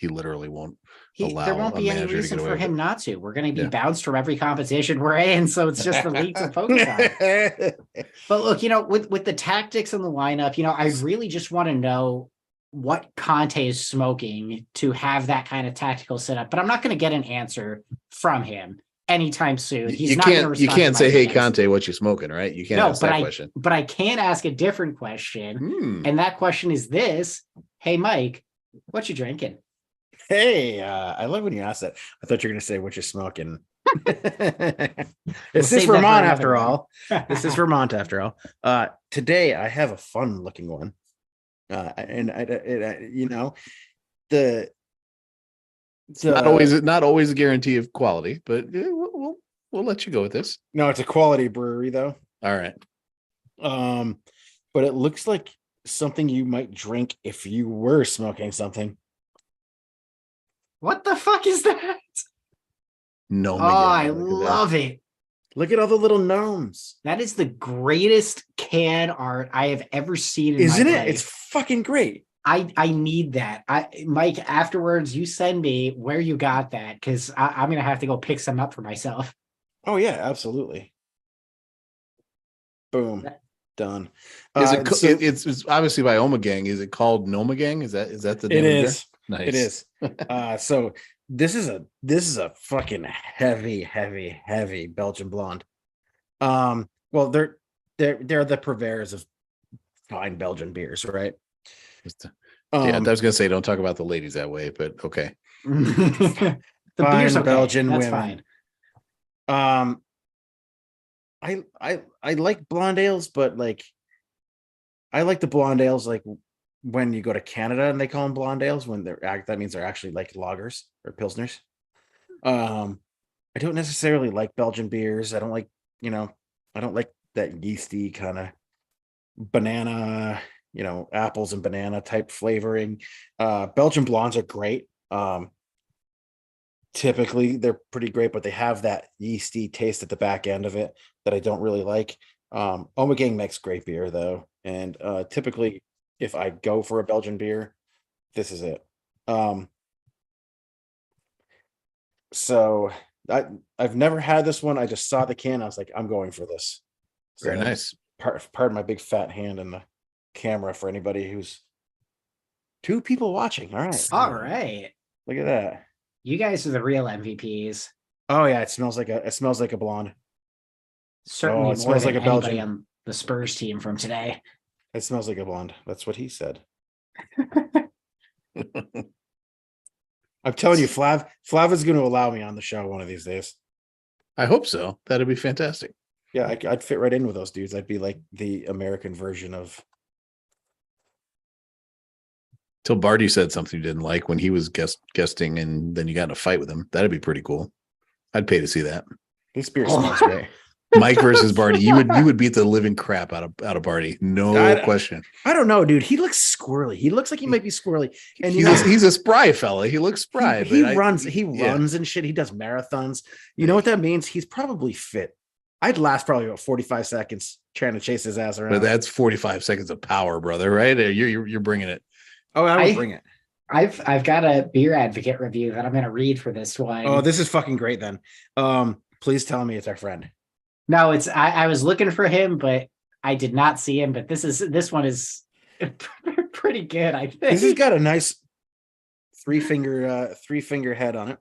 literally won't allow. There won't be any reason for him not to. We're going to be bounced from every competition we're in, so it's just the league to focus on. But look, you know, with the tactics and the lineup, you know, I really just want to know what Conte is smoking to have that kind of tactical setup, but I'm not going to get an answer from him anytime soon. He's not going to. You can't say, "Hey, Conte, what you smoking?" Right? You can't ask that question. But I can ask a different question, and that question is this: Hey, Mike, what you drinking? Hey, I love when you ask that. I thought you were going to say what you're smoking. This is Vermont after all. This is Vermont after all. Today I have a fun looking one. And you know, it's not always a guarantee of quality, but we'll let you go with this. No, it's a quality brewery though. All right. But it looks like something you might drink if you were smoking something. What the fuck is that? No, I love it. Look at all the little gnomes. That is the greatest can art I have ever seen. Isn't it? It's fucking great. I need that. Mike, afterwards, you send me where you got that, because I'm gonna have to go pick some up for myself. Oh yeah, absolutely. Boom, done. Is it's obviously by Omegang. Is it called Nomagang? Is that the name? It is. Nice. It is. So this is a fucking heavy Belgian blonde. Well, they're the purveyors of fine Belgian beers, right? I was gonna say don't talk about the ladies that way, but okay. The beers are Belgian That's women. Fine. I like blonde ales, but like I like the blonde ales like when you go to Canada and they call them blonde ales, when that means they're actually like lagers or pilsners. I don't necessarily like Belgian beers. I don't like that yeasty kind of banana, apples and banana type flavoring. Belgian blondes are great. Typically they're pretty great, but they have that yeasty taste at the back end of it that I don't really like. Omegang makes great beer though, and typically if I go for a Belgian beer, this is it. So I've never had this one. I just saw the can. I was like, I'm going for this. Very So nice. pardon my big fat hand in the camera for anybody who's two people watching. All right. All right. Look at that. You guys are the real MVPs. Oh yeah, it smells like a blonde. Certainly it more smells than like a anybody Belgian. on the Spurs team from today. It smells like a blonde. That's what he said. I'm telling you, Flav is going to allow me on the show one of these days. I hope so. That'd be fantastic. Yeah, I'd fit right in with those dudes. I'd be like the American version of. Till Barty said something you didn't like when he was guesting, and then you got in a fight with him. That'd be pretty cool. I'd pay to see that. This beer smells great. Mike versus Barty. You would beat the living crap out of Barty. No question. I don't know, dude. He looks squirrely. He looks like he might be squirrely. And he's a spry fella. He looks spry. He runs and shit. He does marathons. You know what that means? He's probably fit. I'd last probably about 45 seconds trying to chase his ass around. But that's 45 seconds of power, brother. Right? You're bringing it. Oh, I would bring it. I've got a beer advocate review that I'm going to read for this one. Oh, this is fucking great. Then, please tell me it's our friend. No, it's I was looking for him, but I did not see him. But this one is pretty good. I think this has got a nice three finger head on it.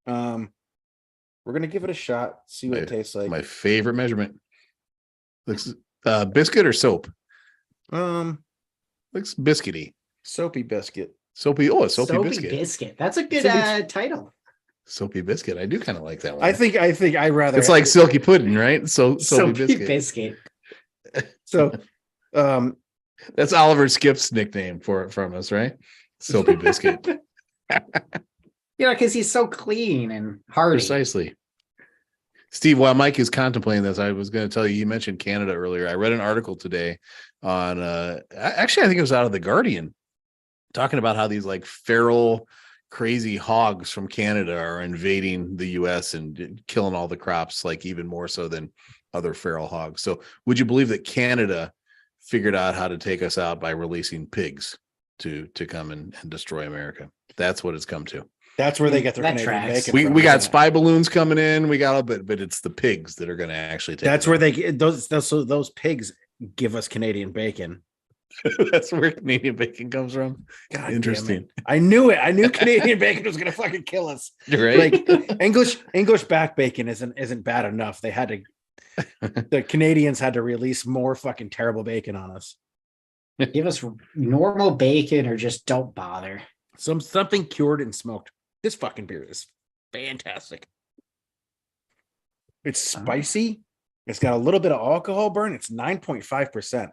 We're gonna give it a shot, see what it tastes like. My favorite measurement. Looks biscuit or soap? Looks biscuity. Soapy biscuit. Soapy biscuit. That's a good title. Soapy biscuit. I do kind of like that one. I think I rather. It's like silky pudding, right? So soapy biscuit. So, that's Oliver Skip's nickname from us, right? Soapy biscuit. Because he's so clean and hearty. Precisely. Steve, while Mike is contemplating this, I was going to tell you. You mentioned Canada earlier. I read an article today on. Actually, I think it was out of the Guardian, talking about how these like feral, crazy hogs from Canada are invading the US and killing all the crops, like even more so than other feral hogs. So would you believe that Canada figured out how to take us out by releasing pigs to come and destroy America? That's what it's come to. That's where they get their Canadian bacon. We got spy balloons coming in. We got a bit, but it's the pigs that are going to actually take. That's where they get those pigs give us Canadian bacon. That's where Canadian bacon comes from. God, interesting. I knew it. I knew Canadian bacon was gonna fucking kill us. Right? Like English back bacon isn't bad enough. They had to. The Canadians had to release more fucking terrible bacon on us. Give us normal bacon or just don't bother. Something cured and smoked. This fucking beer is fantastic. It's spicy. It's got a little bit of alcohol burn. It's 9.5%.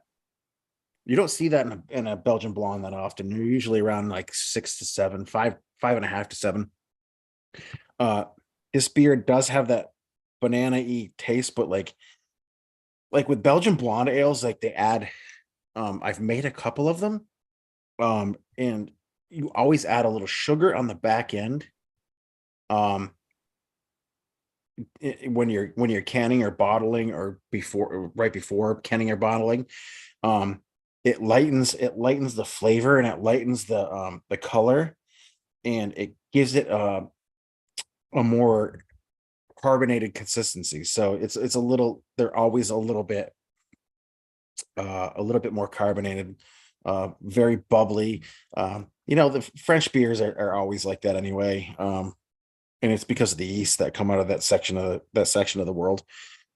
You don't see that in a Belgian blonde that often. You're usually around like 6 to 7, 5.5 to 7. This beer does have that banana-y taste, but like with Belgian blonde ales, like they add. I've made a couple of them, and you always add a little sugar on the back end. When you're canning or bottling or right before canning or bottling, it lightens the flavor and it lightens the color, and it gives it a more carbonated consistency. So they're always a little bit more carbonated, very bubbly. The French beers are always like that anyway. And it's because of the yeast that come out of that section of the world.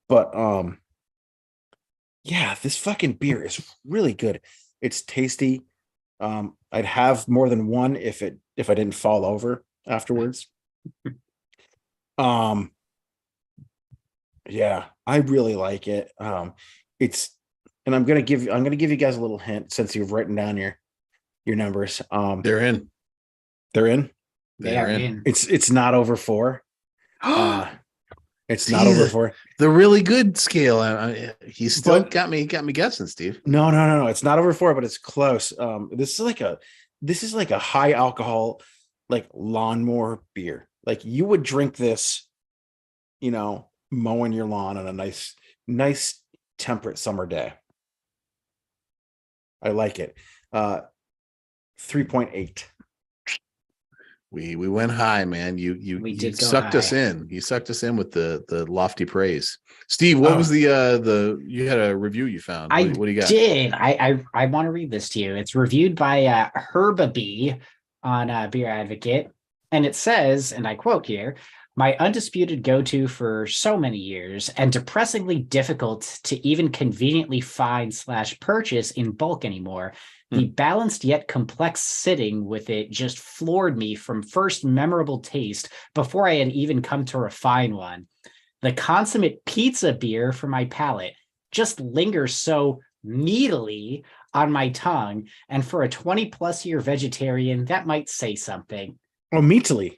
But yeah, this fucking beer is really good. It's tasty. I'd have more than one if I didn't fall over afterwards. Yeah, I really like it. And I'm gonna give you guys a little hint since you've written down your numbers. They're in. They're in. They are in. It's not over 4. It's not over 4. The really good scale. He still got me guessing, Steve. No. It's not over 4, but it's close. This is like a high alcohol, like lawnmower beer. Like you would drink this, mowing your lawn on a nice temperate summer day. I like it. 3.8. We went high, man. You We you did go sucked us high. in. You sucked us in with the lofty praise. Steve, what was the you had a review you found? I What do you got? did. I want to read this to you. It's reviewed by Herba on Beer Advocate, and it says, and I quote here, "My undisputed go-to for so many years, and depressingly difficult to even conveniently find / purchase in bulk anymore. The balanced yet complex sitting with it just floored me from first memorable taste before I had even come to refine one. The consummate pizza beer for my palate just lingers so meatily on my tongue, and for a 20+ year vegetarian, that might say something. Oh, meatily.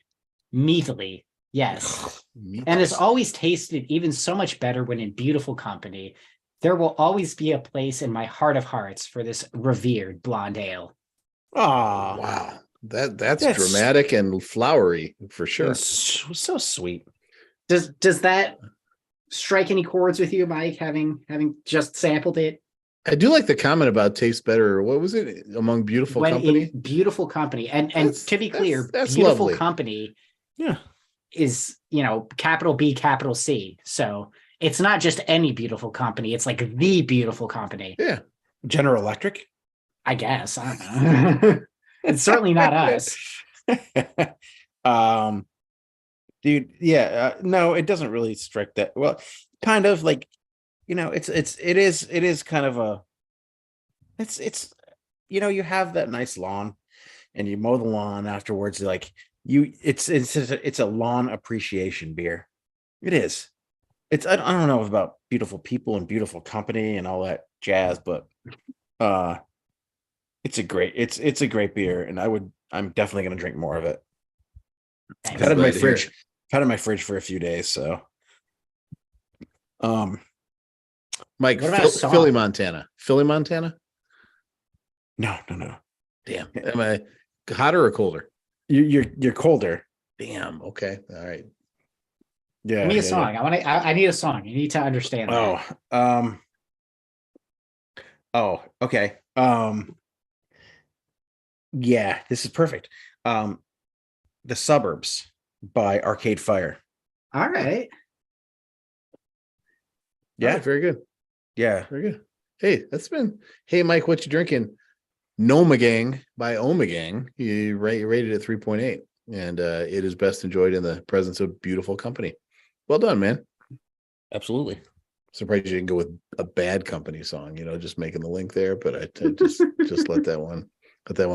Meatily, yes. And has always tasted even so much better when in beautiful company. There will always be a place in my heart of hearts for this revered blonde ale." Ah, Wow. That's dramatic and flowery for sure. so sweet. Does that strike any chords with you, Mike, having just sampled it? I do like the comment about taste better. What was it? Among beautiful When company? in beautiful company. And to be clear, that's beautiful lovely. company Yeah. is, capital B, capital C. So it's not just any beautiful company. It's like the beautiful company. Yeah. General Electric. I guess. I don't know. It's certainly not us. Dude, yeah, no, it doesn't really strike that. Well, kind of like, it is kind of a, it's you have that nice lawn, and you mow the lawn afterwards. Like it's a lawn appreciation beer. It is. I don't know about beautiful people and beautiful company and all that jazz, but it's a great beer, and I'm definitely gonna drink more of it. I've had it in my fridge. I've had it in my fridge for a few days, so Mike, What about a song? Philly, Montana. Philly, Montana? No. Damn. Am I hotter or colder? You're colder. Damn. Okay. All right. Yeah. Give me a yeah, song. yeah. I need a song. You need to understand that. Okay. Yeah, this is perfect. The Suburbs by Arcade Fire. All right. Yeah. All right, very good. Yeah. Very good. Hey, Mike, what you drinking? Nomagang by Omegang. He rated it 3.8, and it is best enjoyed in the presence of beautiful company. Well done, man. Absolutely. Surprised you didn't go with a Bad Company song, just making the link there, but I just let that one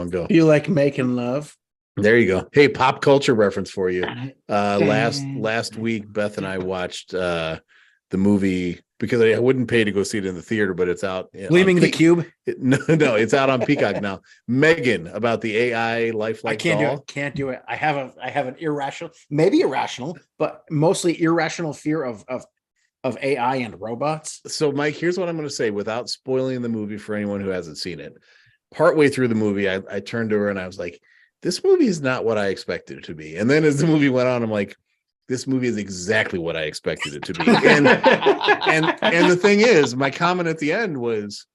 go. You like making love? There you go. Hey, pop culture reference for you. Last week, Beth and I watched the movie because I wouldn't pay to go see it in the theater, but it's out. Gleaming the Cube? No, it's out on Peacock now. Megan, about the AI lifelike doll. Can't do it. I have an maybe irrational, but mostly irrational fear of AI and robots. So, Mike, here's what I'm going to say without spoiling the movie for anyone who hasn't seen it. Partway through the movie, I turned to her and I was like, this movie is not what I expected it to be. And then as the movie went on, I'm like, this movie is exactly what I expected it to be. And the thing is, my comment at the end was,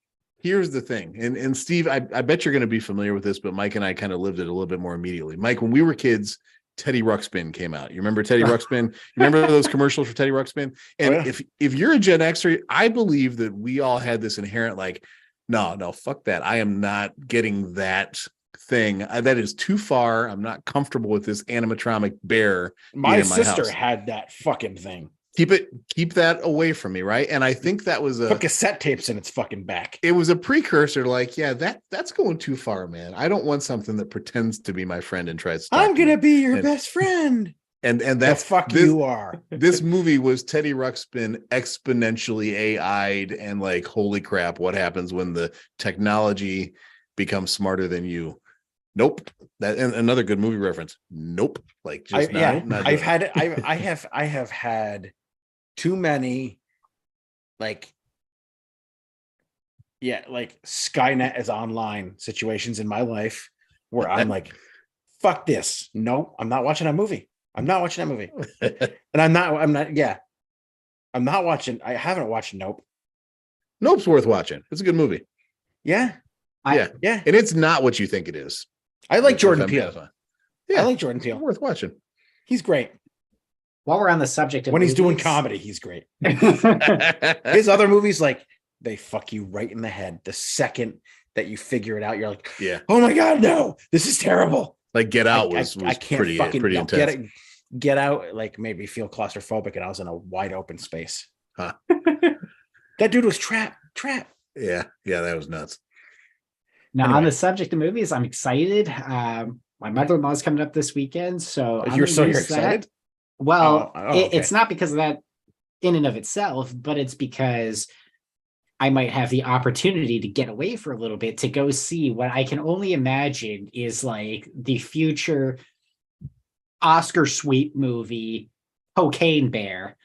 here's the thing. And Steve, I bet you're going to be familiar with this, but Mike and I kind of lived it a little bit more immediately. Mike, when we were kids, Teddy Ruxpin came out. You remember Teddy Ruxpin? You remember those commercials for Teddy Ruxpin? And if you're a Gen Xer, I believe that we all had this inherent like, no, fuck that. I am not getting that thing. That is too far. I'm not comfortable with this animatronic bear. My sister had that fucking thing. Keep that away from me, right? And I think that was put cassette tapes in its fucking back. It was a precursor to like, yeah, that's going too far, man. I don't want something that pretends to be my friend and tries to. I'm gonna be your best friend. And that's you are. This movie was Teddy Ruxpin exponentially AI'd and like, holy crap, what happens when the technology becomes smarter than you? Nope. That and another good movie reference. Nope. Like just I have had too many like Skynet is online situations in my life where I'm like, fuck this. No, I'm not watching that movie. I'm not watching that movie. And I'm not watching. I haven't watched Nope. Nope's worth watching. It's a good movie. Yeah. Yeah. And it's not what you think it is. I like Jordan If I'm- Peele. Yeah. I like Jordan Peele. Worth watching. He's great. While we're on the subject of When he's doing movies- comedy, he's great. His other movies, like, they fuck you right in the head. The second that you figure it out, you're like, Yeah. oh my God, no, this is terrible. Like Get Out was I can't pretty fucking pretty no, intense. get out, like made me feel claustrophobic, and I was in a wide open space. Huh. That dude was trapped. Yeah. Yeah, that was nuts. Now, Anyway. on the subject of movies, I'm excited. My mother-in-law's coming up this weekend, so I'm You're gonna use excited. that. Well, Okay. it's not because of that in and of itself, but it's because I might have the opportunity to get away for a little bit to go see what I can only imagine is like the future Oscar sweep movie, Cocaine Bear.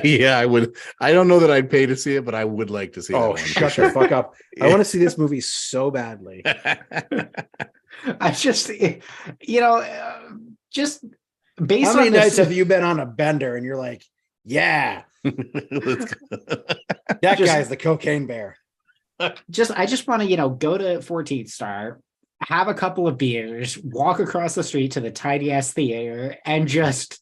Yeah, I would. I don't know that I'd pay to see it, but I would like to see that Oh, one. for shut sure. the fuck up! I Yeah. want to see this movie so badly. I just, just based How many on this, nights have you been on a bender and you're like, yeah, Let's go. that Just- guy's the cocaine bear? I just want to, go to 14th Star, have a couple of beers, walk across the street to the tiny ass theater, and just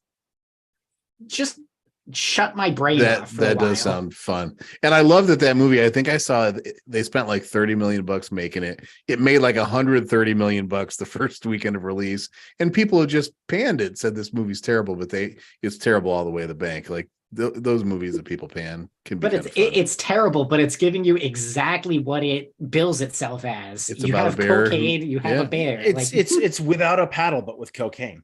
shut my brain That off. For a that does while. sound fun, and I love that movie. I think I saw they spent like $30 million making it. It made like $130 million the first weekend of release, and people have just panned it, said this movie's terrible, but it's terrible all the way to the bank. Like those movies that people pan can be. But kind of fun. it's terrible, but it's giving you exactly what it bills itself as. It's You about a have bear cocaine, you have yeah. a bear. It's without a paddle, but with cocaine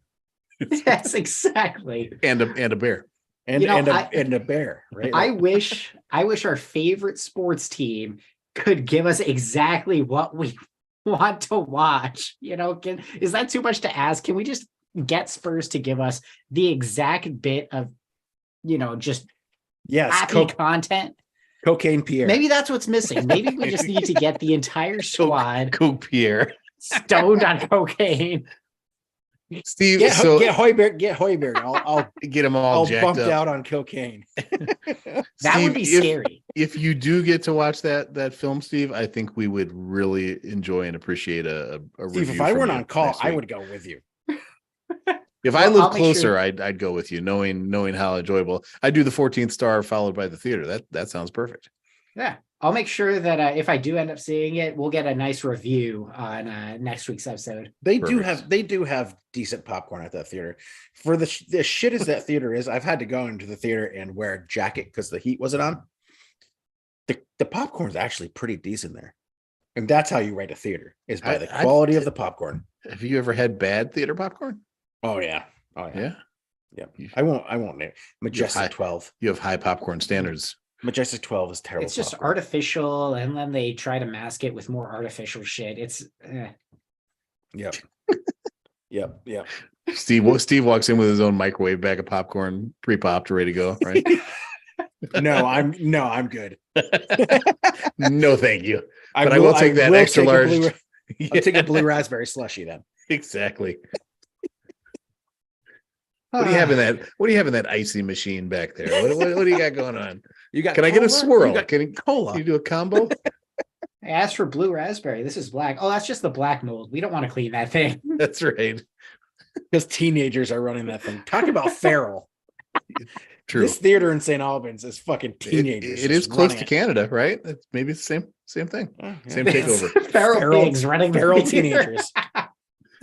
yes, exactly. and a bear. and and a bear. Right? I wish our favorite sports team could give us exactly what we want to watch. Is that too much to ask? Can we just get Spurs to give us the exact bit of, just yes, happy content? cocaine Pierre. Maybe that's what's missing. Maybe we just need to get the entire squad Coke Pierre. stoned on cocaine. Steve, Get so Hoiberg. I'll get them all I'll jacked bumped up. out on cocaine. That Steve, would be scary. If you do get to watch that film, Steve, I think we would really enjoy and appreciate a Steve, review if I from weren't you on call, next I week. would go with you. If I Well, lived I'll make closer, sure- I'd go with you, knowing how enjoyable. I do the 14th Star followed by the theater. That sounds perfect. Yeah. I'll make sure that if I do end up seeing it, we'll get a nice review on next week's episode. They Perfect. do have decent popcorn at that theater. For the shit as that theater is, I've had to go into the theater and wear a jacket because the heat wasn't on. The popcorn's actually pretty decent there. And that's how you rate a theater, is by the quality of the popcorn. Have you ever had bad theater popcorn? Oh yeah. Yeah. Yeah. You- I won't name Majestic high- 12. You have high popcorn standards. Majestic 12 is terrible. It's just popcorn. artificial, and then they try to mask it with more artificial shit. It's Yep. Yep. Steve walks in with his own microwave bag of popcorn, pre-popped, ready to go. Right? I'm good. No, thank you. But I will take that extra large. I'll take a blue raspberry slushy then. Exactly. What do you have in that? What do you have in that icy machine back there? What do you got going on? You got Can I get a cola? swirl? You got Can cola. you do a combo? I asked for blue raspberry. This is black. Oh, that's just the black mold. We don't want to clean that thing. That's right. Because teenagers are running that thing. Talk about feral. True. This theater in St. Albans is fucking teenagers. It is just close running to Canada, right? Maybe it's the same thing. Oh, yeah. Same takeover. Feral pigs running the feral theater. teenagers.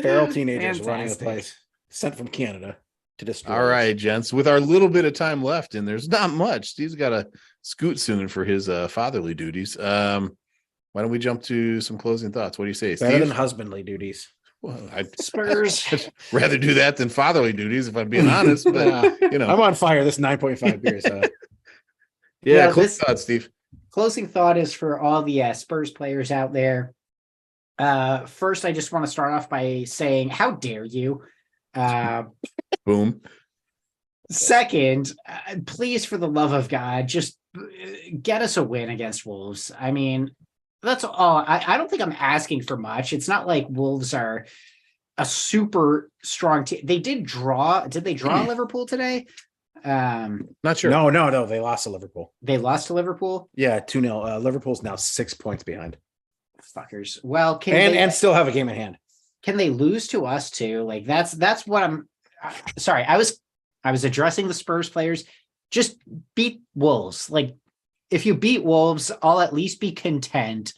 Feral teenagers running the Fantastic. place. Sent from Canada to destroy. All us. right, gents. With our little bit of time left, and there's not much. Steve's got to scoot soon for his fatherly duties. Why don't we jump to some closing thoughts? What do you say, Better Steve? than husbandly duties. Well, I'd Spurs. rather do that than fatherly duties, if I'm being honest. But you know, I'm on fire. This 9.5 beers. yeah. Well, Closing this- thoughts, Steve. Closing thought is for all the Spurs players out there. First, I just want to start off by saying, how dare you? Boom. Second, please, for the love of God, just get us a win against Wolves. I mean, that's all. I don't think I'm asking for much. It's not like Wolves are a super strong team. They did draw. Did they draw Liverpool today? Not sure. No. They lost to Liverpool. They lost to Liverpool. Yeah, 2-0. Liverpool's now 6 points behind. Fuckers. Well, And still have a game in hand. can they lose to us too? Like that's what I'm sorry. I was addressing the Spurs players. Just beat Wolves. Like if you beat Wolves, I'll at least be content.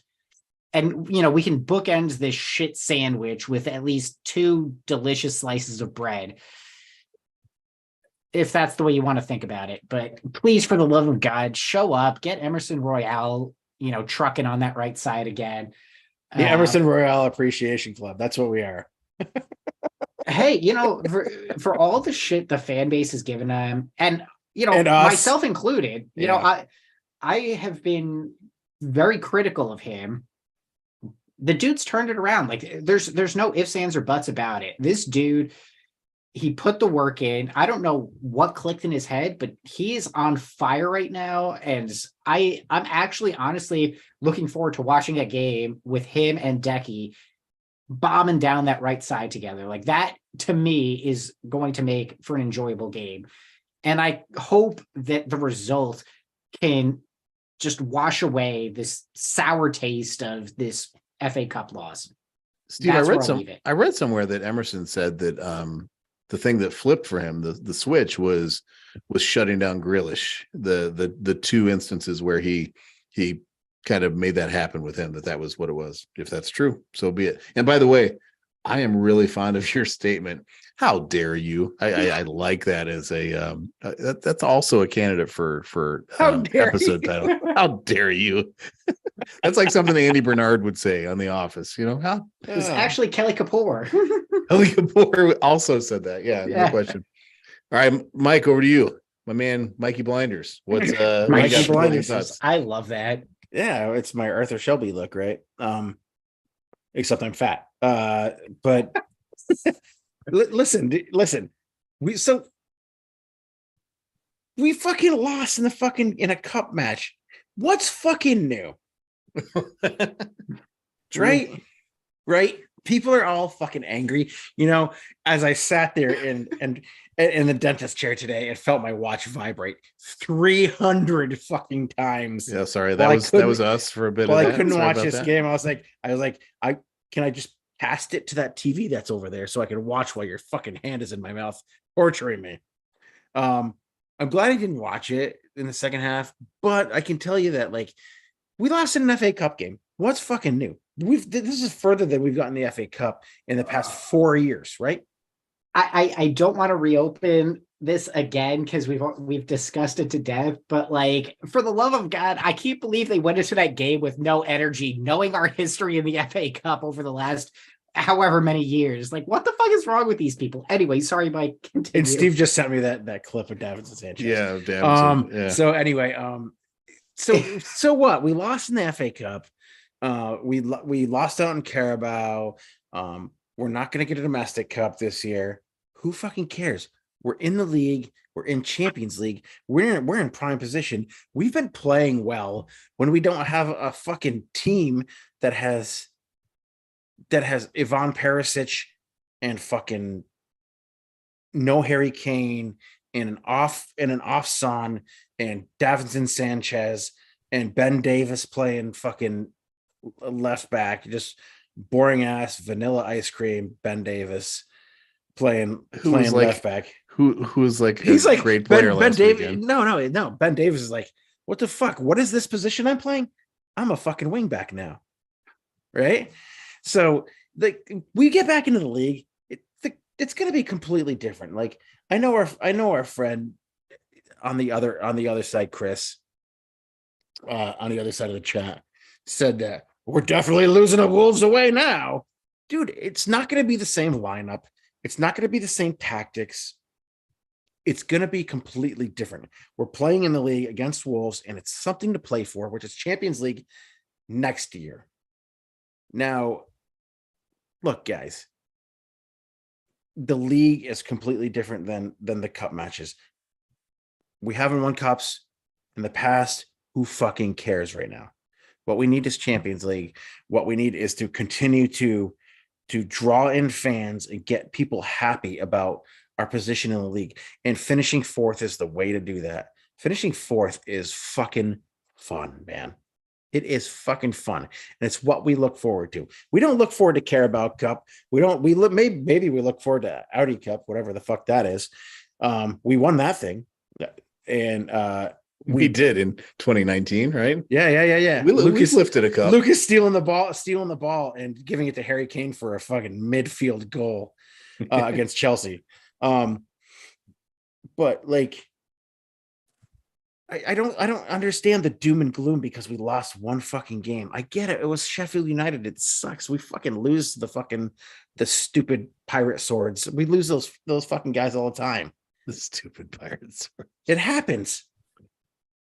And we can bookend this shit sandwich with at least 2 delicious slices of bread. If that's the way you want to think about it. But please, for the love of God, show up, get Emerson Royale, trucking on that right side again. The Emerson Royale Appreciation Club. That's what we are. Hey, for all the shit the fan base has given them, and And us. myself included, I have been very critical of him. The dude's turned it around. Like there's no ifs, ands, or buts about it. This dude, he put the work in. I don't know what clicked in his head, but he is on fire right now. And I'm actually honestly looking forward to watching a game with him and Decky bombing down that right side together. Like that to me is going to make for an enjoyable game. And I hope that the result can just wash away this sour taste of this FA Cup loss. Steve, I read somewhere that Emerson said that the thing that flipped for him, the switch was shutting down Grealish. The 2 instances where he kind of made that happen with him, that was what it was. If that's true, so be it. And by the way, I am really fond of your statement. How dare you? I like that as a that's also a candidate for episode title. How dare you? That's like something Andy Bernard would say on The Office. How it was actually Kelly Kapoor. Kelly Kapoor also said that. Yeah, no question. All right, Mike, over to you, my man, Mikey Blinders. What's Mikey Blinders? I love that. Yeah, it's my Arthur Shelby look, right? Except I'm fat. But listen. We fucking lost in a cup match. What's fucking new? Right? People are all fucking angry. As I sat there in the dentist chair today, it felt my watch vibrate 300 fucking times. Yeah, sorry. That was us for a bit of that. I couldn't watch this game. I was like, can I just cast it to that TV that's over there so I can watch while your fucking hand is in my mouth torturing me? I'm glad I didn't watch it in the second half, but I can tell you that we lost in an FA Cup game. What's fucking new? This is further than we've gotten the FA Cup in the past 4 years, right? I don't want to reopen this again because we've discussed it to death, but for the love of God, I can't believe they went into that game with no energy, knowing our history in the FA Cup over the last however many years. What the fuck is wrong with these people? Anyway, sorry, Mike. Continue. And Steve just sent me that clip of Davinson Sanchez. Yeah, Davinson. Yeah. So anyway, so what? We lost in the FA Cup. We lost out in Carabao. We're not going to get a domestic cup this year. Who fucking cares? We're in the league. We're in Champions League. We're in prime position. We've been playing well when we don't have a fucking team that has Ivan Perisic and fucking no Harry Kane and an off Son and Davinson Sanchez and Ben Davis playing fucking left back, just boring ass vanilla ice cream. Ben Davis playing left back. Who's he's a great player. Ben Davis. No. Ben Davis is like, what the fuck? What is this position I'm playing? I'm a fucking wing back now, right? So we get back into the league, it's going to be completely different. I know our friend on the other side, Chris, on the other side of the chat, said that we're definitely losing the Wolves away now. Dude, it's not going to be the same lineup. It's not going to be the same tactics. It's going to be completely different. We're playing in the league against Wolves, and it's something to play for, which is Champions League next year. Now, look, guys, the league is completely different than the cup matches. We haven't won cups in the past. Who fucking cares right now? What we need is Champions League. What we need is to continue to draw in fans and get people happy about our position in the league. And finishing fourth is the way to do that. Finishing fourth is fucking fun, man. It is fucking fun, and it's what we look forward to. We don't look forward to Carabao Cup. We don't. We look maybe we look forward to Audi Cup, whatever the fuck that is. We won that thing, and we did in 2019, right? Yeah. Lucas lifted a cup. Lucas stealing the ball, and giving it to Harry Kane for a fucking midfield goal against Chelsea. But like. I don't understand the doom and gloom because we lost one fucking game. I get it. It was Sheffield United. It sucks. We fucking lose the stupid pirate swords. We lose those fucking guys all the time. The stupid pirate swords. It happens.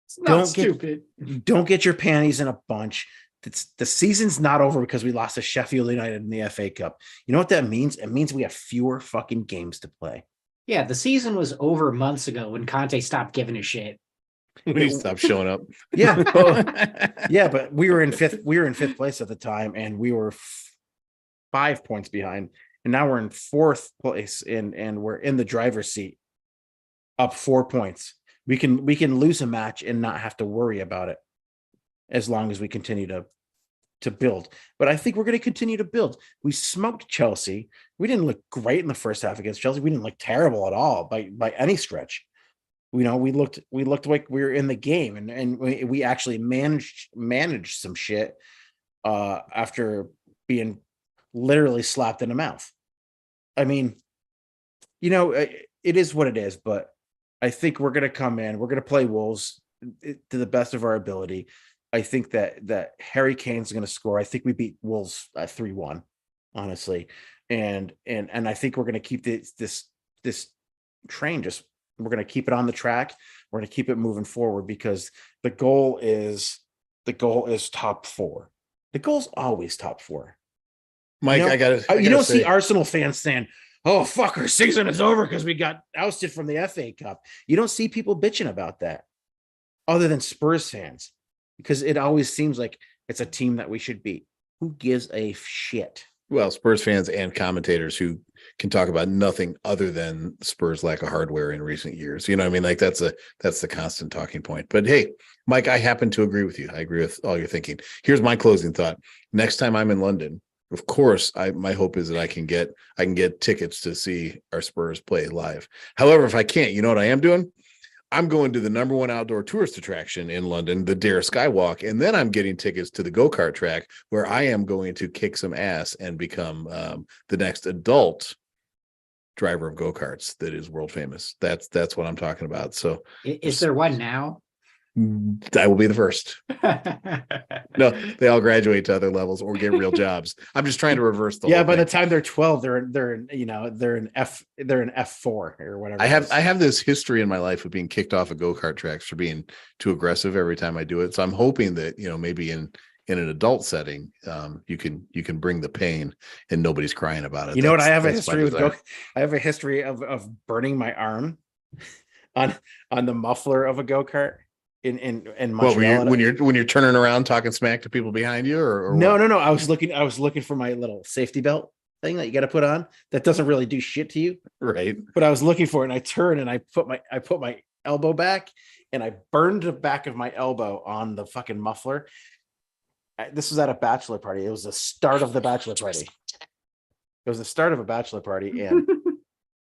It's not stupid. Don't get your panties in a bunch. The season's not over because we lost to Sheffield United in the FA Cup. You know what that means? It means we have fewer fucking games to play. Yeah, the season was over months ago when Conte stopped giving a shit. When he stopped showing up. Yeah. Yeah, but we were in fifth place at the time, and we were 5 points behind. And now we're in fourth place, and we're in the driver's seat, up 4 points. We can lose a match and not have to worry about it as long as we continue to build. But I think we're going to continue to build. We smoked Chelsea. We didn't look great in the first half against Chelsea. We didn't look terrible at all by any stretch. You know, we looked like we were in the game, and we actually managed some shit after being literally slapped in the mouth. I mean, you know, it is what it is, but I think we're going to come in. We're going to play Wolves to the best of our ability. I think that Harry Kane's going to score. I think we beat Wolves 3-1, honestly, and I think we're going to keep this train just. We're going to keep it on the track. We're going to keep it moving forward because the goal is top 4. The goal's always top 4. Mike, you know, I gotta you don't say, see Arsenal fans saying, "Oh fuck, our season is over because we got ousted from the FA Cup." You don't see people bitching about that, other than Spurs fans, because it always seems like it's a team that we should beat. Who gives a shit? Well, Spurs fans and commentators who can talk about nothing other than Spurs' lack of hardware in recent years. You know what I mean? Like that's the constant talking point. But hey, Mike, I happen to agree with you. I agree with all you're thinking. Here's my closing thought. Next time I'm in London, of course, my hope is that I can get tickets to see our Spurs play live. However, if I can't, you know what I am doing? I'm going to the number one outdoor tourist attraction in London, the Dare Skywalk, and then I'm getting tickets to the go-kart track where I am going to kick some ass and become the next adult driver of go-karts that is world famous. That's what I'm talking about. So is there one now? I will be the first. No, they all graduate to other levels or get real jobs. I'm just trying to reverse the Yeah, whole by thing. the time they're 12, they're in F4 or whatever. I have this history in my life of being kicked off of go-kart tracks for being too aggressive every time I do it. So I'm hoping that, you know, maybe in an adult setting, you can bring the pain and nobody's crying about it. You know what? I have a history with I have a history of burning my arm on the muffler of a go-kart in Montreal. What, when you're turning around talking smack to people behind you, or no. what? I was looking for my little safety belt thing that you got to put on that doesn't really do shit to you, right? But I was looking for it, and I turned and I put my elbow back, and I burned the back of my elbow on the fucking muffler. This was at a bachelor party. It was the start of the bachelor party. It was the start of a bachelor party, and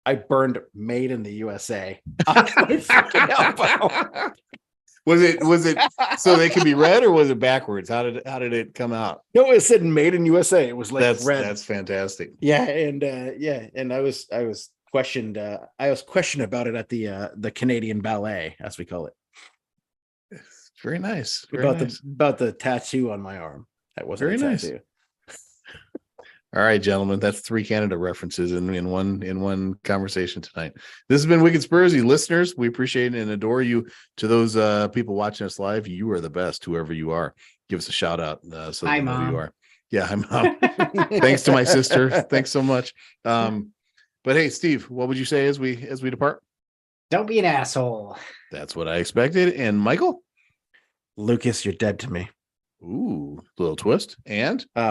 I burned "Made in the USA" on my fucking elbow. Was it so they could be read, or was it backwards? How did it come out? No, it said "Made in USA." It was like red. That's fantastic. Yeah, and I was questioned. I was questioned about it at the Canadian Ballet, as we call it. It's very nice. About the tattoo on my arm. That wasn't very nice. Tattoo. All right, gentlemen, that's 3 Canada references in one conversation tonight. This has been Wicked Spursy. Listeners, we appreciate and adore you. To those people watching us live, you are the best, whoever you are. Give us a shout out so Hi, they know Mom. who you are. Yeah, I'm Thanks to my sister. Thanks so much. But hey, Steve, what would you say as we depart? Don't be an asshole. That's what I expected. And Michael? Lucas, you're dead to me. Ooh, little twist. And